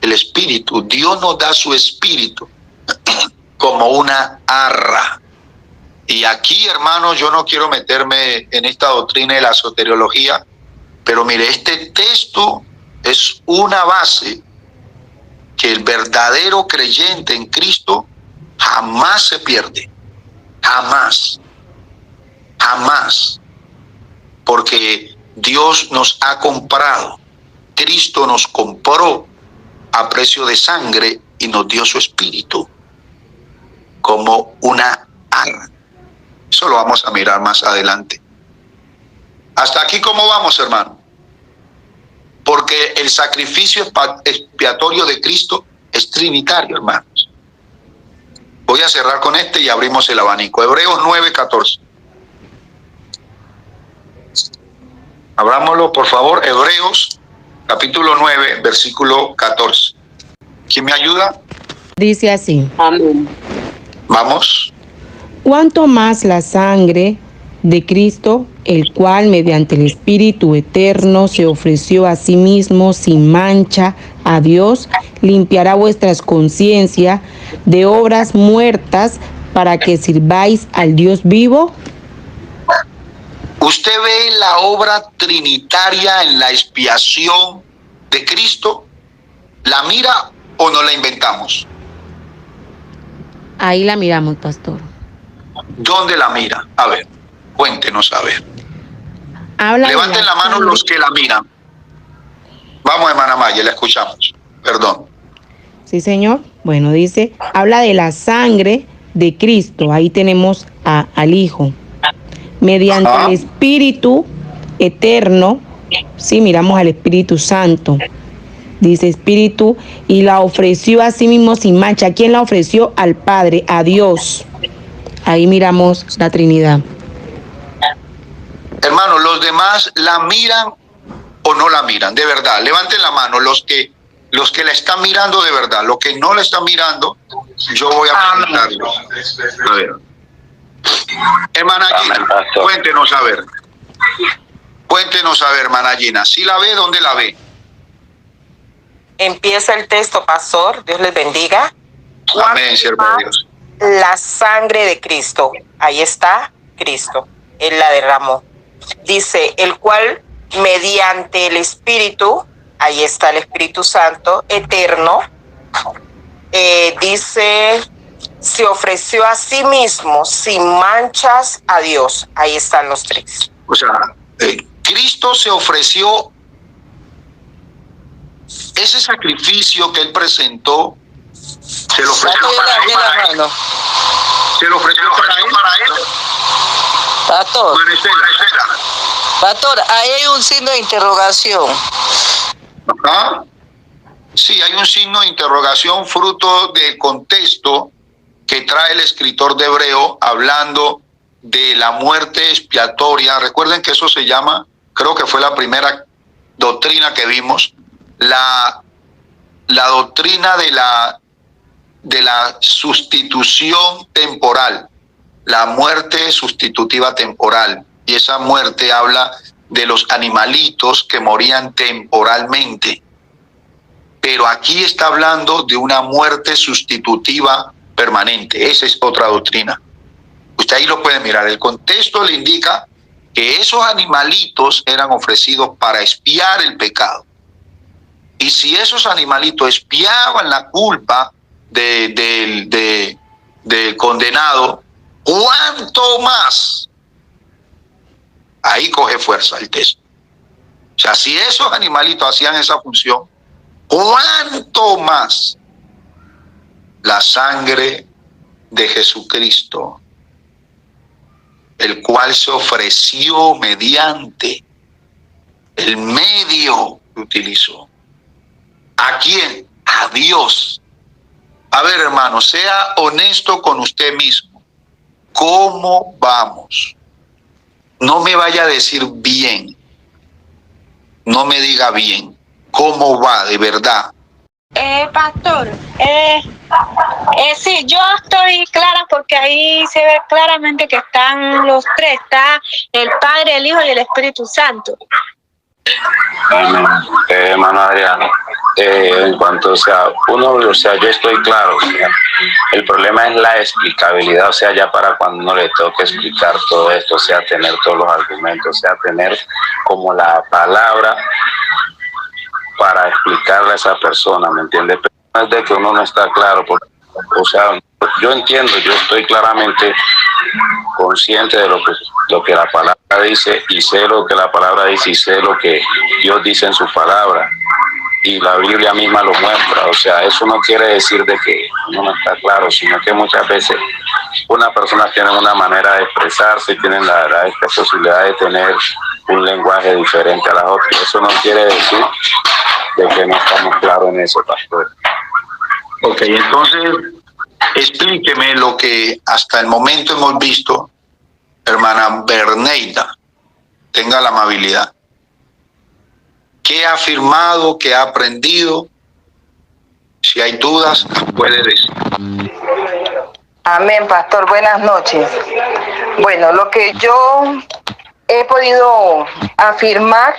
el Espíritu. Dios nos da su Espíritu como una arra. Y aquí, hermanos, yo no quiero meterme en esta doctrina de la soteriología, pero mire, este texto es una base que el verdadero creyente en Cristo jamás se pierde. Jamás. Jamás. Porque Dios nos ha comprado. Cristo nos compró a precio de sangre y nos dio su Espíritu como una arra. Eso lo vamos a mirar más adelante. Hasta aquí, ¿cómo vamos, hermano? Porque el sacrificio expiatorio de Cristo es trinitario, hermanos. Voy a cerrar con este y abrimos el abanico. Hebreos 9:14. Abrámoslo, por favor. Hebreos, capítulo 9, versículo 14. ¿Quién me ayuda? Dice así. Amén. Vamos. Cuanto más la sangre de Cristo, el cual mediante el Espíritu eterno se ofreció a sí mismo sin mancha a Dios, limpiará vuestras conciencias de obras muertas para que sirváis al Dios vivo. ¿Usted ve la obra trinitaria en la expiación de Cristo? ¿La mira o no la inventamos? Ahí la miramos, pastor. ¿Dónde la mira? A ver, cuéntenos, a ver. Levanten la mano los que la miran. Vamos, hermana Maya, la escuchamos. Perdón. Sí, señor. Bueno, dice, habla de la sangre de Cristo. Ahí tenemos al Hijo. mediante el Espíritu eterno. Sí, miramos al Espíritu Santo. Dice Espíritu, y la ofreció a sí mismo sin mancha. ¿Quién la ofreció? Al Padre, a Dios. Ahí miramos la Trinidad. Hermanos, los demás la miran o no la miran, de verdad. Levanten la mano los que la están mirando de verdad. Los que no la están mirando, yo voy a preguntarlo. A ver. Hermana Gina, cuéntenos a ver. Cuéntenos a ver, hermana Gina. ¿Sí la ve? ¿Dónde la ve? Empieza el texto, pastor. Dios les bendiga. Amén, siervo de Dios. La sangre de Cristo. Ahí está Cristo. Él la derramó. Dice, el cual mediante el Espíritu, ahí está el Espíritu Santo, eterno, dice, se ofreció a sí mismo sin manchas a Dios. Ahí están los tres. O sea, Cristo se ofreció, ese sacrificio que él presentó, se lo ofreció para él. Se lo ofreció para él. Pastor, ahí hay un signo de interrogación. ¿Ah? Sí, hay un signo de interrogación fruto del contexto que trae el escritor de Hebreo hablando de la muerte expiatoria. Recuerden que eso se llama, creo que fue la primera doctrina que vimos, la doctrina de la sustitución temporal, la muerte sustitutiva temporal. Y esa muerte habla de los animalitos que morían temporalmente. Pero aquí está hablando de una muerte sustitutiva permanente. Esa es otra doctrina. Usted ahí lo puede mirar. El contexto le indica que esos animalitos eran ofrecidos para expiar el pecado. Y si esos animalitos expiaban la culpa del condenado, ¿cuánto más? Ahí coge fuerza el texto. O sea, si esos animalitos hacían esa función, ¿cuánto más la sangre de Jesucristo, el cual se ofreció mediante el medio que utilizó? ¿A quién? A Dios. A ver, hermano, sea honesto con usted mismo. ¿Cómo vamos? No me vaya a decir bien. No me diga bien. ¿Cómo va de verdad? Pastor, sí, yo estoy clara porque ahí se ve claramente que están los tres. Está el Padre, el Hijo y el Espíritu Santo. Hermano Adriano, en cuanto, yo estoy claro, el problema es la explicabilidad, ya para cuando uno le toque explicar todo esto, tener todos los argumentos, tener como la palabra para explicarle a esa persona, ¿me entiende? Pero no es de que uno no está claro, porque, yo entiendo, yo estoy claramente consciente de lo que la palabra dice, y sé lo que la palabra dice, y sé lo que Dios dice en su palabra, y la Biblia misma lo muestra. Eso no quiere decir de que uno no está claro, sino que muchas veces una persona tiene una manera de expresarse, tienen esta posibilidad de tener un lenguaje diferente a las otras. Eso no quiere decir de que no estamos claros en eso, pastor. Ok, entonces explíqueme lo que hasta el momento hemos visto, hermana Berneida, tenga la amabilidad. ¿Qué ha afirmado, qué ha aprendido? Si hay dudas, puede decir. Amén, pastor. Buenas noches. Bueno, lo que yo he podido afirmar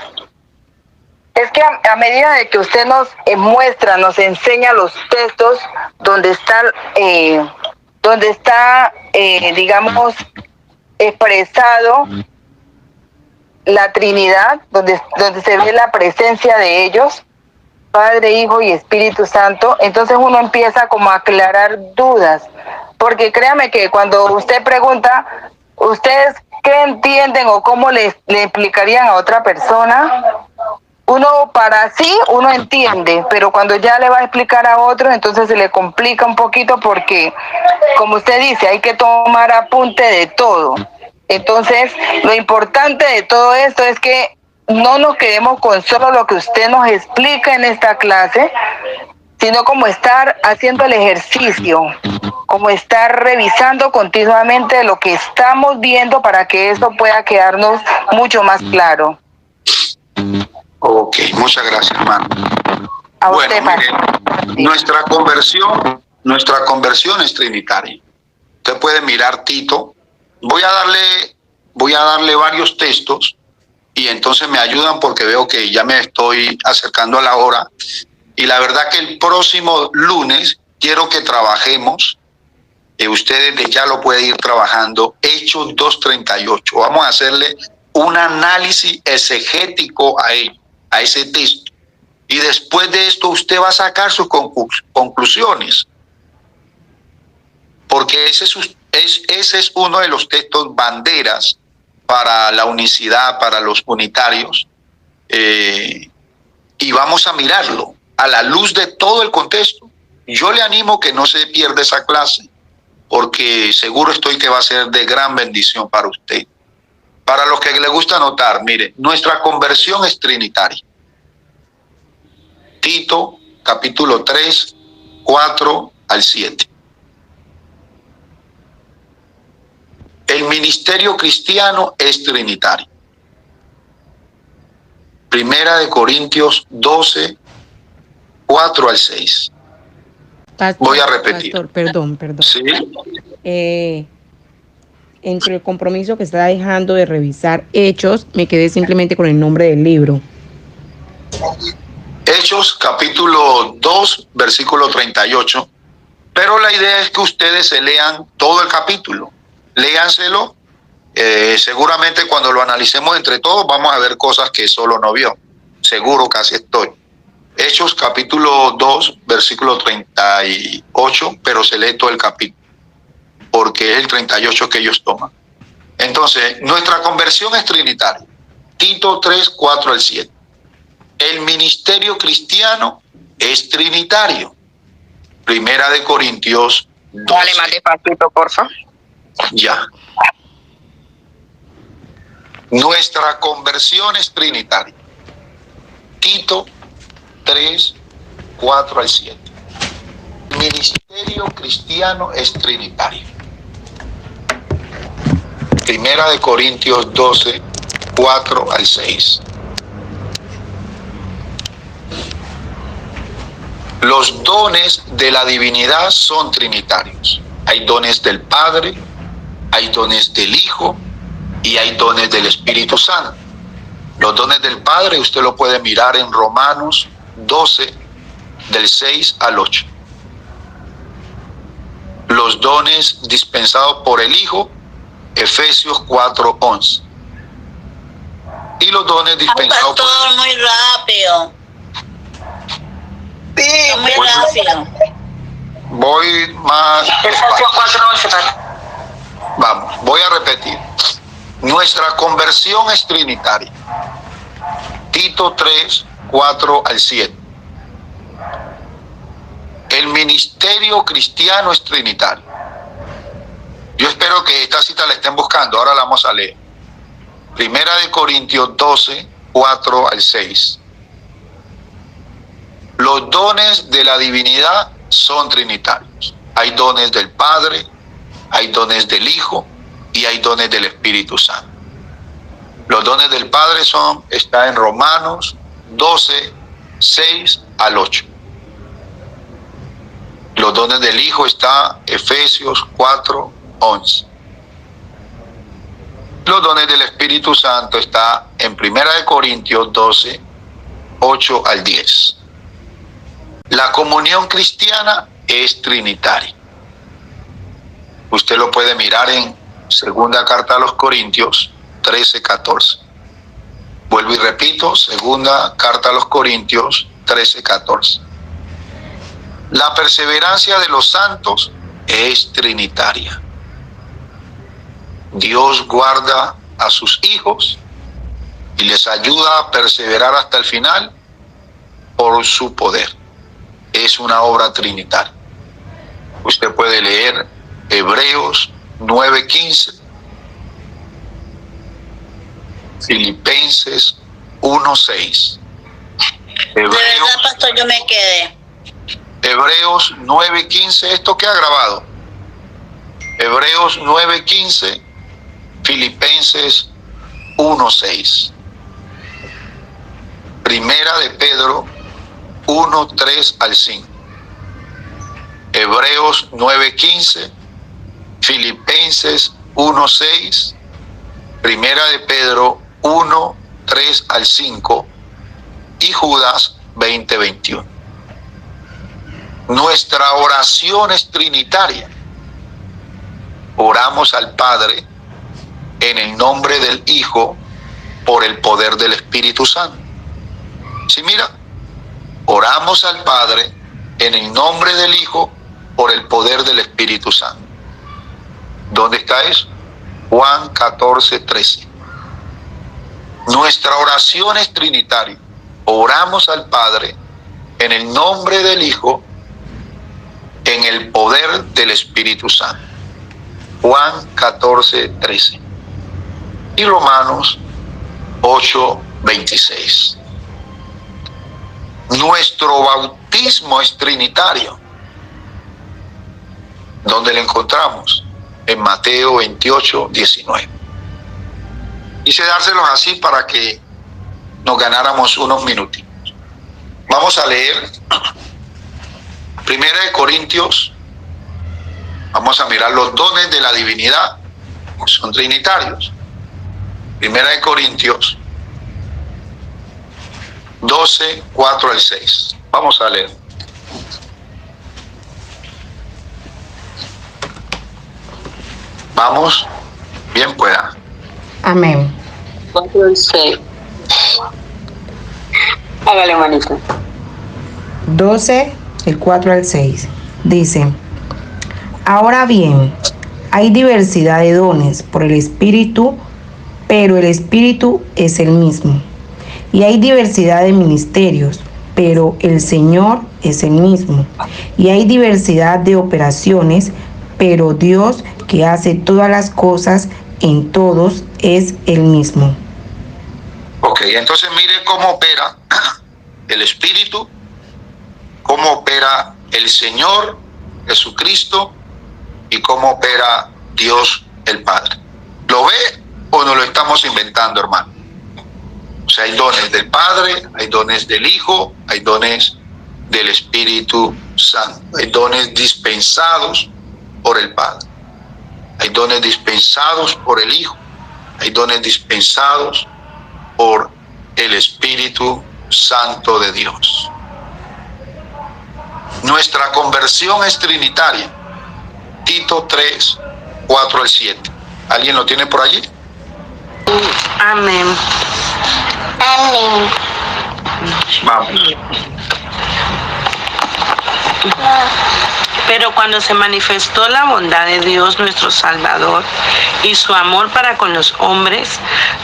es que a medida de que usted nos muestra, nos enseña los textos donde está, digamos, expresado la Trinidad, donde se ve la presencia de ellos, Padre, Hijo y Espíritu Santo, entonces uno empieza como a aclarar dudas, porque créame que cuando usted pregunta, ¿ustedes qué entienden o cómo le explicarían a otra persona? Uno para sí, uno entiende, pero cuando ya le va a explicar a otro, entonces se le complica un poquito porque, como usted dice, hay que tomar apunte de todo. Entonces, lo importante de todo esto es que no nos quedemos con solo lo que usted nos explica en esta clase, sino como estar haciendo el ejercicio, como estar revisando continuamente lo que estamos viendo para que eso pueda quedarnos mucho más claro. Ok, muchas gracias, hermano. A bueno, usted, mire, nuestra conversión es trinitaria. Usted puede mirar Tito. Voy a darle varios textos y entonces me ayudan porque veo que ya me estoy acercando a la hora. Y la verdad que el próximo lunes quiero que trabajemos, ustedes de ya lo pueden ir trabajando, Hechos 2:38. Vamos a hacerle un análisis exegético a ese texto. Y después de esto usted va a sacar sus conclusiones. Porque ese es uno de los textos banderas para la unicidad, para los unitarios. Y vamos a mirarlo a la luz de todo el contexto. Yo le animo que no se pierda esa clase, porque seguro estoy que va a ser de gran bendición para usted. Para los que les gusta anotar, mire, nuestra conversión es trinitaria. Tito, capítulo 3, 4 al 7. El ministerio cristiano es trinitario. Primera de Corintios 12, 4 al 6. Pastor, voy a repetir. Pastor, perdón. ¿Sí? Entre el compromiso que está dejando de revisar Hechos, me quedé simplemente con el nombre del libro. Hechos, capítulo 2, versículo 38. Pero la idea es que ustedes se lean todo el capítulo. Léanselo. Seguramente cuando lo analicemos entre todos vamos a ver cosas que solo no vio. Seguro, casi estoy. Hechos, capítulo 2, versículo 38, pero se lee todo el capítulo, porque es el 38 que ellos toman. Entonces, nuestra conversión es trinitaria. Tito 3, 4 al 7. El ministerio cristiano es trinitario. Primera de Corintios 12. Dale más despacito, porfa. Ya. Nuestra conversión es trinitaria. Tito 3, 4 al 7. El ministerio cristiano es trinitario. Primera de Corintios 12, 4 al 6. Los dones de la divinidad son trinitarios. Hay dones del Padre, hay dones del Hijo y hay dones del Espíritu Santo. Los dones del Padre usted lo puede mirar en Romanos 12, del 6 al 8. Los dones dispensados por el Hijo, Efesios 4, 11. Y los dones dispensados por el... muy rápido. Sí, muy rápido. Voy más... Efesios 4, 11. Vamos, voy a repetir. Nuestra conversión es trinitaria. Tito 3, 4 al 7. El ministerio cristiano es trinitario. Yo espero que esta cita la estén buscando. Ahora la vamos a leer. Primera de Corintios 12, 4 al 6. Los dones de la divinidad son trinitarios. Hay dones del Padre, hay dones del Hijo y hay dones del Espíritu Santo. Los dones del Padre está en Romanos 12, 6 al 8. Los dones del Hijo está Efesios 4, 11. Los dones del Espíritu Santo está en Primera de Corintios 12, 8 al 10. La comunión cristiana es trinitaria. Usted lo puede mirar en Segunda Carta a los Corintios 13, 14. Vuelvo y repito, Segunda Carta a los Corintios 13, 14. La perseverancia de los santos es trinitaria. Dios guarda a sus hijos y les ayuda a perseverar hasta el final por su poder. Es una obra trinitaria. Usted puede leer Hebreos 9:15 Filipenses 1:6. De verdad, pastor, yo me quedé. Hebreos 9:15, esto que ha grabado. Hebreos 9:15, Filipenses 1:6. Primera de Pedro 1:3 al 5. Hebreos 9:15, Filipenses 1:6, Primera de Pedro 1:3 al 5 y Judas 20:21. Nuestra oración es trinitaria. Oramos al Padre en el nombre del Hijo por el poder del Espíritu Santo. Sí, mira, oramos al Padre en el nombre del Hijo por el poder del Espíritu Santo. ¿Dónde está eso? Juan 14:13. Nuestra oración es trinitaria. Oramos al Padre en el nombre del Hijo en el poder del Espíritu Santo. Juan 14:13. Y Romanos 8:26. Nuestro bautismo es trinitario. ¿Dónde lo encontramos? En Mateo 28:19. Quise dárselos así para que nos ganáramos unos minutitos. Vamos a leer Primera de Corintios. Vamos a mirar los dones de la divinidad. Son trinitarios. Primera de Corintios 12:4 al 6. Vamos a leer. Vamos, bien pueda. Amén. 4 al 6. Hágale, manito. 12, el 4 al 6. Dice: ahora bien, hay diversidad de dones por el Espíritu, pero el Espíritu es el mismo. Y hay diversidad de ministerios, pero el Señor es el mismo. Y hay diversidad de operaciones, pero Dios, que hace todas las cosas en todos, es el mismo. Ok, entonces mire cómo opera el Espíritu, cómo opera el Señor Jesucristo y cómo opera Dios el Padre. ¿Lo ve o no lo estamos inventando, hermano? O sea, hay dones del Padre, hay dones del Hijo, hay dones del Espíritu Santo, hay dones dispensados por el Padre, hay dones dispensados por el Hijo, hay dones dispensados por el Espíritu Santo de Dios. Nuestra conversión es trinitaria. Tito 3:4 al 7. ¿Alguien lo tiene por allí? Amén. Amén. Vamos. Pero cuando se manifestó la bondad de Dios nuestro Salvador y su amor para con los hombres,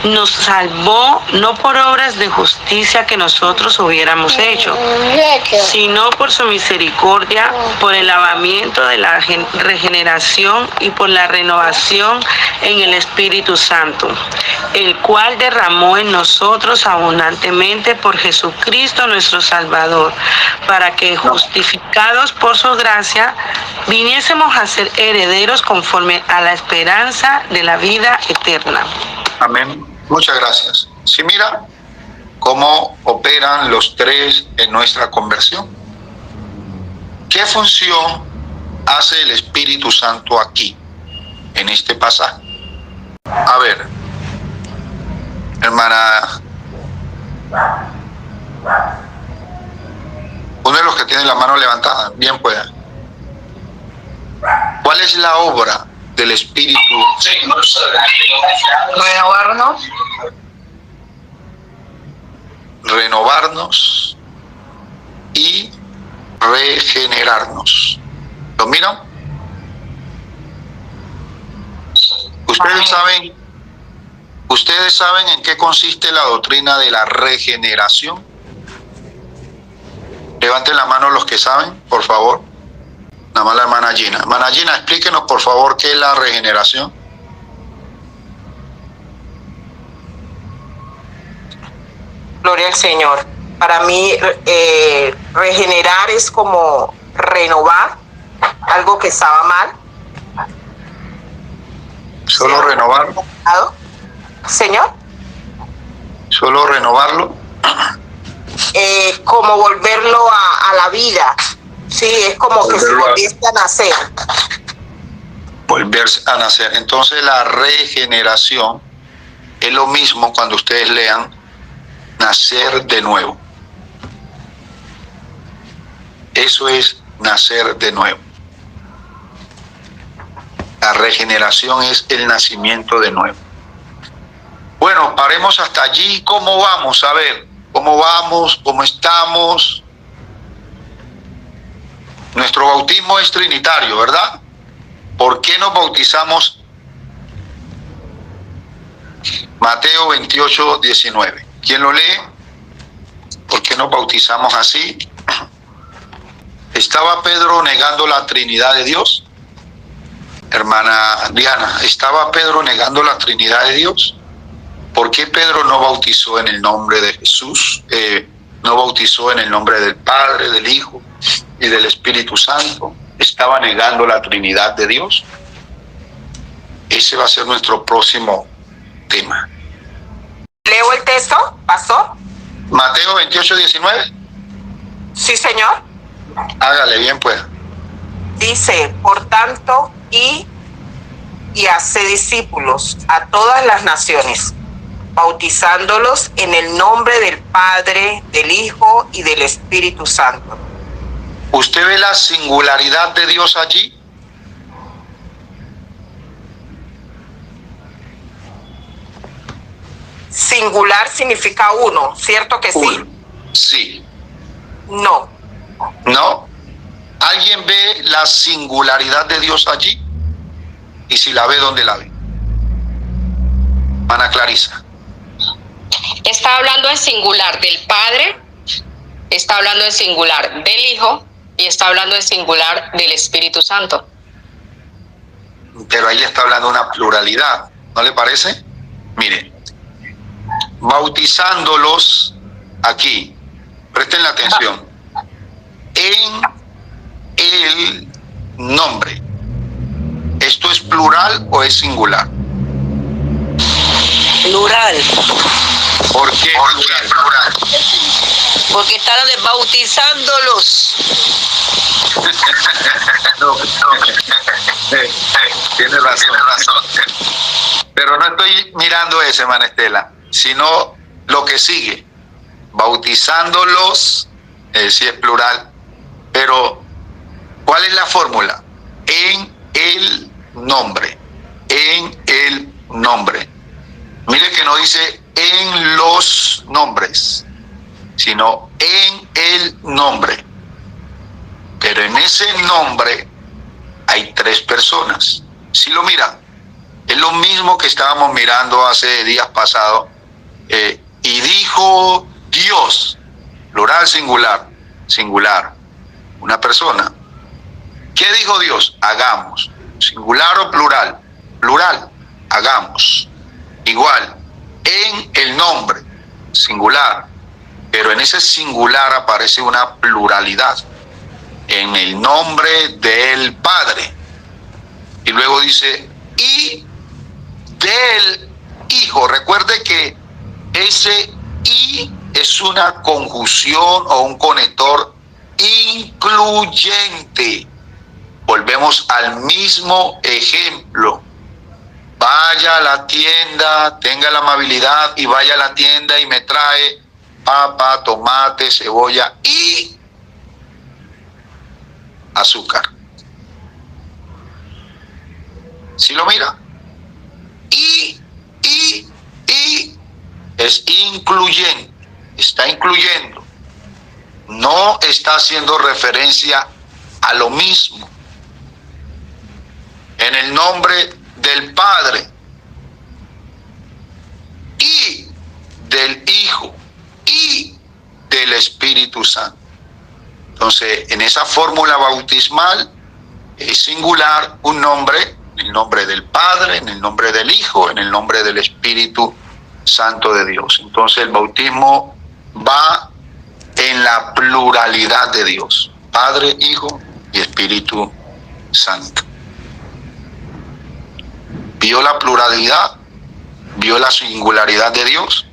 nos salvó no por obras de justicia que nosotros hubiéramos hecho, sino por su misericordia, por el lavamiento de la regeneración y por la renovación en el Espíritu Santo, el cual derramó en nosotros abundantemente por Jesucristo nuestro Salvador, para que justificados por su gracia viniésemos a ser herederos conforme a la esperanza de la vida eterna. Amén. Muchas gracias. Si mira cómo operan los tres en nuestra conversión. ¿Qué función hace el Espíritu Santo aquí, en este pasaje? A ver, hermana, uno de los que tiene la mano levantada, bien pueda. ¿Cuál es la obra del Espíritu? Renovarnos. Renovarnos y regenerarnos. ¿Lo miran? ¿Ustedes saben en qué consiste la doctrina de la regeneración? Levanten la mano los que saben, por favor. Nada más la hermana Gina. Hermana Gina, explíquenos por favor qué es la regeneración. Gloria al Señor. Para mí, regenerar es como renovar algo que estaba mal. ¿Solo renovarlo? Señor. ¿Solo renovarlo? Como volverlo a la vida. Sí, es como que se volviese a nacer. Volverse a nacer. Entonces la regeneración es lo mismo cuando ustedes lean nacer de nuevo. Eso es nacer de nuevo. La regeneración es el nacimiento de nuevo. Bueno, paremos hasta allí. ¿Cómo vamos? A ver, ¿cómo vamos? ¿Cómo estamos? Nuestro bautismo es trinitario, ¿verdad? ¿Por qué nos bautizamos? Mateo 28, 19. ¿Quién lo lee? ¿Por qué nos bautizamos así? ¿Estaba Pedro negando la Trinidad de Dios? Hermana Diana, ¿estaba Pedro negando la Trinidad de Dios? ¿Por qué Pedro no bautizó en el nombre de Jesús? No bautizó en el nombre del Padre, del Hijo y del Espíritu Santo. ¿Estaba negando la Trinidad de Dios? Ese va a ser nuestro próximo tema. ¿Leo el texto, pastor? Mateo 28, 19. Sí, señor. Hágale bien, pues. Dice, por tanto, y hace discípulos a todas las naciones, bautizándolos en el nombre del Padre, del Hijo y del Espíritu Santo. ¿Usted ve la singularidad de Dios allí? Singular significa uno, ¿cierto que sí? Sí. No. ¿No? ¿Alguien ve la singularidad de Dios allí? Y si la ve, ¿dónde la ve? Ana Clarisa. Está hablando en singular del Padre, está hablando en singular del Hijo y está hablando en singular del Espíritu Santo. Pero ahí está hablando una pluralidad, ¿no le parece? Mire, bautizándolos aquí, presten la atención, en el nombre. ¿Esto es plural o es singular? Plural. ¿Por qué plural? Porque están bautizándolos. No. Tiene razón. Pero no estoy mirando ese, hermana Estela, sino lo que sigue. Bautizándolos, sí es plural, pero ¿cuál es la fórmula? En el nombre. En el nombre. Mire que no dice en los nombres, sino en el nombre. Pero en ese nombre hay 3 personas. Si lo miran, es lo mismo que estábamos mirando hace días pasados. Y dijo Dios, plural, singular, singular, una persona. ¿Qué dijo Dios? Hagamos. Singular o plural, plural, hagamos. Igual, en el nombre, singular, pero en ese singular aparece una pluralidad. En el nombre del Padre. Y luego dice, y del Hijo. Recuerde que ese y es una conjunción o un conector incluyente. Volvemos al mismo ejemplo. Vaya a la tienda, tenga la amabilidad y vaya a la tienda y me trae papa, tomate, cebolla y azúcar. ¿Sí lo mira? Y es incluyente, está incluyendo. No está haciendo referencia a lo mismo. En el nombre del Padre y del Hijo y del Espíritu Santo. Entonces, en esa fórmula bautismal es singular un nombre, en el nombre del Padre, en el nombre del Hijo, en el nombre del Espíritu Santo de Dios. Entonces, el bautismo va en la pluralidad de Dios, Padre, Hijo y Espíritu Santo. ¿Vio la pluralidad? ¿Vio la singularidad de Dios?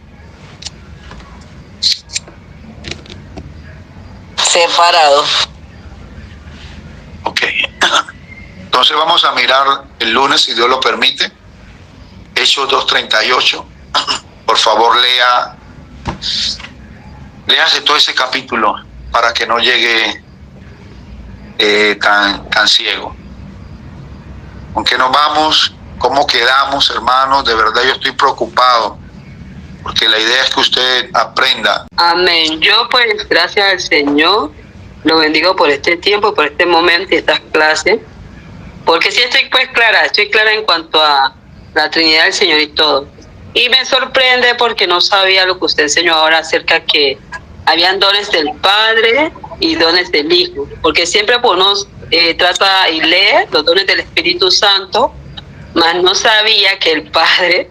Separado. Ok. Entonces vamos a mirar el lunes, si Dios lo permite, Hechos 2:38. Por favor, léase todo ese capítulo para que no llegue tan ciego. Aunque nos vamos, ¿cómo quedamos, hermanos? De verdad yo estoy preocupado, porque la idea es que usted aprenda. Amén. Yo pues, gracias al Señor, lo bendigo por este tiempo, por este momento y estas clases, porque sí estoy clara en cuanto a la Trinidad del Señor y todo. Y me sorprende porque no sabía lo que usted enseñó ahora acerca que habían dones del Padre y dones del Hijo, porque siempre pues uno trata y lee los dones del Espíritu Santo, mas no sabía que el Padre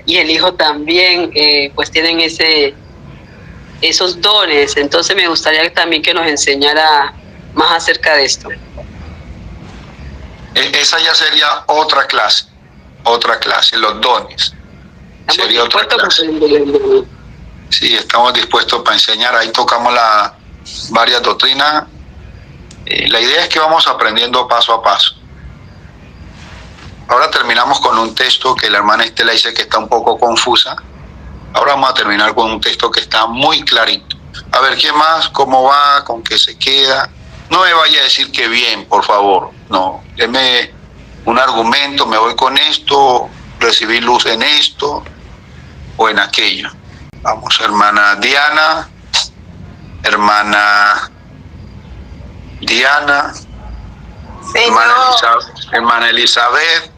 y el Hijo también pues tienen esos dones. Entonces me gustaría también que nos enseñara más acerca de esto. Esa ya sería otra clase, los dones. Sería otra clase. Sí, estamos dispuestos para enseñar. Ahí tocamos varias doctrinas. La idea es que vamos aprendiendo paso a paso. Ahora terminamos con un texto que la hermana Estela dice que está un poco confusa. Ahora vamos a terminar con un texto que está muy clarito. A ver, ¿qué más? ¿Cómo va? ¿Con qué se queda? No me vaya a decir que bien, por favor. No, deme un argumento, me voy con esto, recibí luz en esto o en aquello. Vamos, hermana Diana, hermana hermana Elizabeth,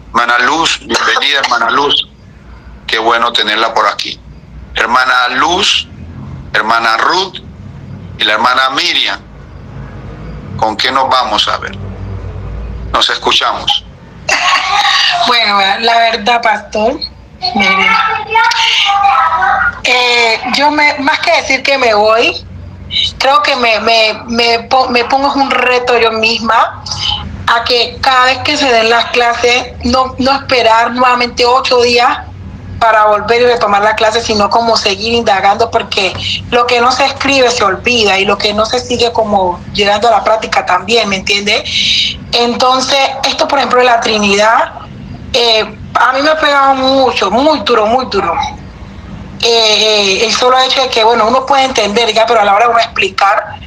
hermana Luz, bienvenida hermana Luz, qué bueno tenerla por aquí. Hermana Luz, hermana Ruth y la hermana Miriam. ¿Con qué nos vamos a ver? Nos escuchamos. Bueno, la verdad, pastor, mire, yo más que decir que me voy, creo que me pongo un reto yo misma a que cada vez que se den las clases no esperar nuevamente 8 días para volver y retomar la clase, sino como seguir indagando, porque lo que no se escribe se olvida y lo que no se sigue como llegando a la práctica también, ¿me entiende? Entonces, esto por ejemplo de la Trinidad, a mí me ha pegado mucho, muy duro. El solo hecho de que, bueno, uno puede entender ya, pero a la hora de uno explicar,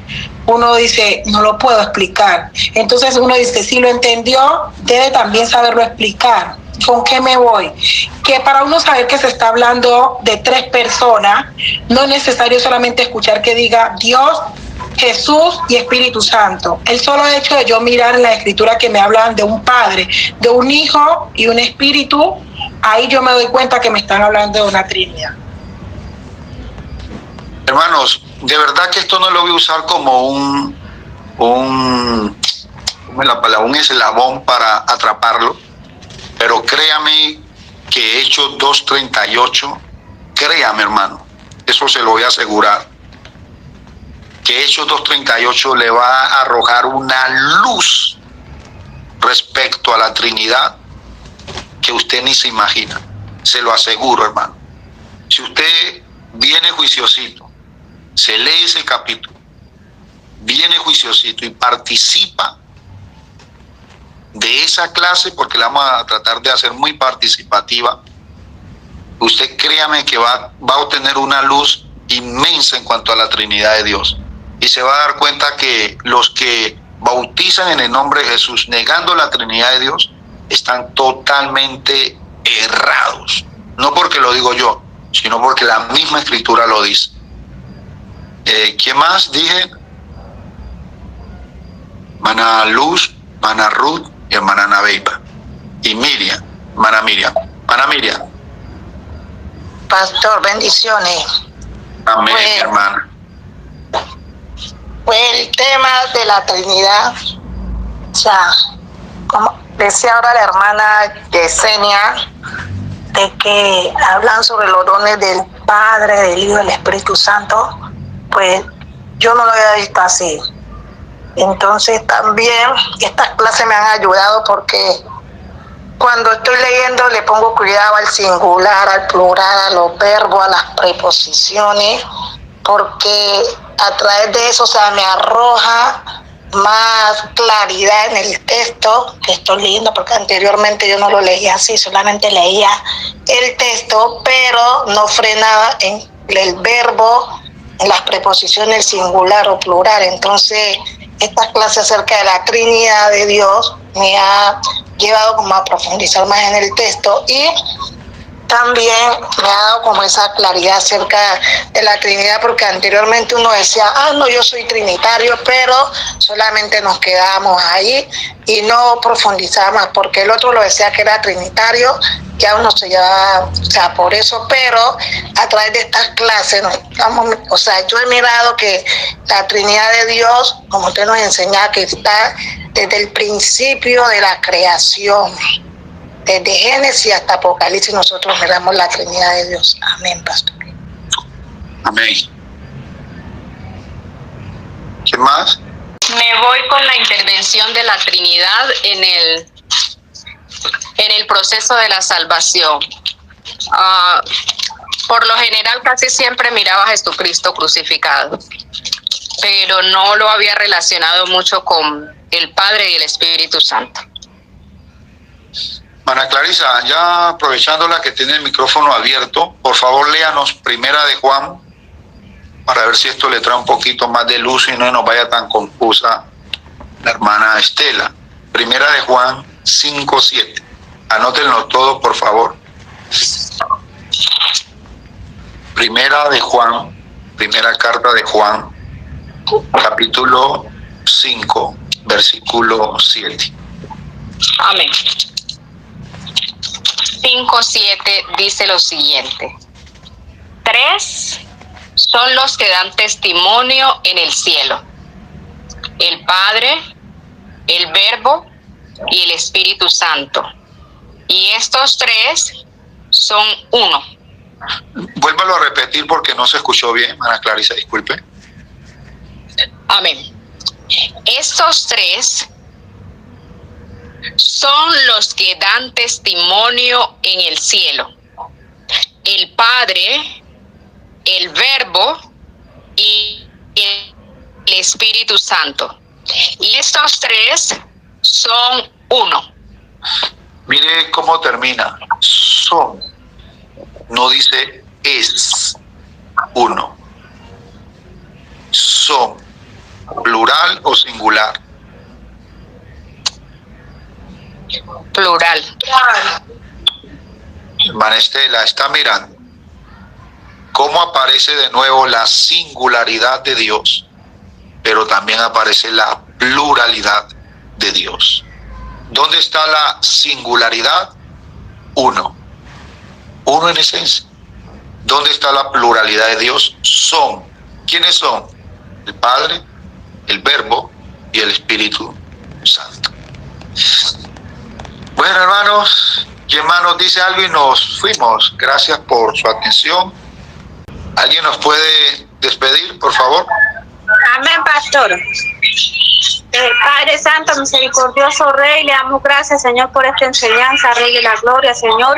uno dice, no lo puedo explicar. Entonces uno dice, si lo entendió, debe también saberlo explicar. ¿Con qué me voy? Que para uno saber que se está hablando de 3 personas, no es necesario solamente escuchar que diga Dios, Jesús y Espíritu Santo. El solo hecho de yo mirar en la Escritura que me hablan de un Padre, de un Hijo y un Espíritu, ahí yo me doy cuenta que me están hablando de una Trinidad. Hermanos, de verdad que esto no lo voy a usar como un eslabón para atraparlo, pero créame que Hechos 2:38, créame hermano, eso se lo voy a asegurar, que Hechos 2:38 le va a arrojar una luz respecto a la Trinidad que usted ni se imagina, se lo aseguro hermano. Si usted viene juiciosito, se lee ese capítulo, viene juiciosito y participa de esa clase, porque la vamos a tratar de hacer muy participativa, usted créame que va a obtener una luz inmensa en cuanto a la Trinidad de Dios, y se va a dar cuenta que los que bautizan en el nombre de Jesús negando la Trinidad de Dios están totalmente errados, no porque lo digo yo, sino porque la misma Escritura lo dice. ¿Quién más? Dije hermana Luz, hermana Ruth y hermana Naveipa y Miriam, hermana Miriam. Pastor, bendiciones. Amén, hermana. Pues el tema de la Trinidad, o sea, como decía ahora la hermana Yesenia, de que hablan sobre los dones del Padre, del Hijo y del Espíritu Santo, pues yo no lo había visto así. Entonces también estas clases me han ayudado porque cuando estoy leyendo le pongo cuidado al singular, al plural, a los verbos, a las preposiciones, porque a través de eso, o sea, me arroja más claridad en el texto que estoy leyendo, porque anteriormente yo no lo leía así, solamente leía el texto, pero no frenaba en el verbo, en las preposiciones singular o plural. Entonces, esta clase acerca de la Trinidad de Dios me ha llevado como a profundizar más en el texto y también me ha dado como esa claridad acerca de la Trinidad, porque anteriormente uno decía, no, yo soy trinitario, pero solamente nos quedábamos ahí y no profundizábamos, porque el otro lo decía que era trinitario, ya uno se llevaba, o sea, por eso, pero a través de estas clases, o sea, yo he mirado que la Trinidad de Dios, como usted nos enseñaba, que está desde el principio de la creación. Desde Génesis hasta Apocalipsis nosotros miramos la Trinidad de Dios. Amén, pastor. Amén. ¿Qué más? Me voy con la intervención de la Trinidad en el proceso de la salvación. Por lo general casi siempre miraba a Jesucristo crucificado, pero no lo había relacionado mucho con el Padre y el Espíritu Santo. Ana Clarisa, ya aprovechándola que tiene el micrófono abierto, por favor léanos Primera de Juan, para ver si esto le trae un poquito más de luz y no nos vaya tan confusa la hermana Estela. Primera de Juan 5:7. Anótenlo todo, por favor. Primera de Juan, primera carta de Juan, capítulo 5, versículo 7. Amén. 5:7 dice lo siguiente: 3 son los que dan testimonio en el cielo: el Padre, el Verbo y el Espíritu Santo. Y estos 3 son uno. Vuélvalo a repetir porque no se escuchó bien, Ana Clarisa, disculpe. Amén. Estos 3 son los que dan testimonio en el cielo: el Padre, el Verbo y el Espíritu Santo. Y estos 3 son uno. Mire cómo termina. Son. No dice es uno. Son. ¿Plural o singular? Plural. Hermana Estela, está mirando cómo aparece de nuevo la singularidad de Dios, pero también aparece la pluralidad de Dios. ¿Dónde está la singularidad? Uno. Uno en esencia. ¿Dónde está la pluralidad de Dios? Son. ¿Quiénes son? El Padre, el Verbo y el Espíritu Santo. Bueno, hermanos, ¿quién más nos dice algo y nos fuimos? Gracias por su atención. ¿Alguien nos puede despedir, por favor? Amén, pastor. Padre Santo, misericordioso Rey, le damos gracias, Señor, por esta enseñanza, Rey de la Gloria, Señor.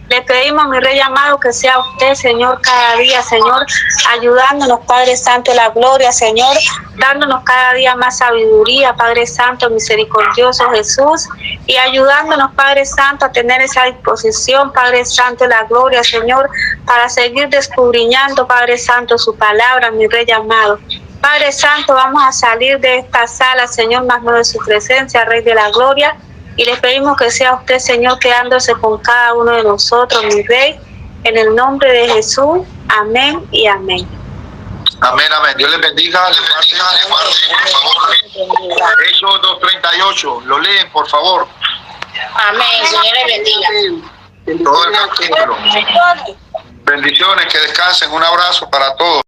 Le pedimos, mi Rey amado, que sea usted, Señor, cada día, Señor, ayudándonos, Padre Santo de la Gloria, Señor, dándonos cada día más sabiduría, Padre Santo, misericordioso Jesús, y ayudándonos, Padre Santo, a tener esa disposición, Padre Santo de la Gloria, Señor, para seguir descubriñando, Padre Santo, su palabra, mi Rey amado. Padre Santo, vamos a salir de esta sala, Señor, más no de su presencia, Rey de la Gloria, y le pedimos que sea usted, Señor, quedándose con cada uno de nosotros, mi Rey, en el nombre de Jesús. Amén y amén. Amén, amén. Dios les bendiga. Les guarde, por favor. Hechos 2:38. Lo leen, por favor. Amén. Señor les bendiga. Todo el capítulo. Bendiciones, que descansen. Un abrazo para todos.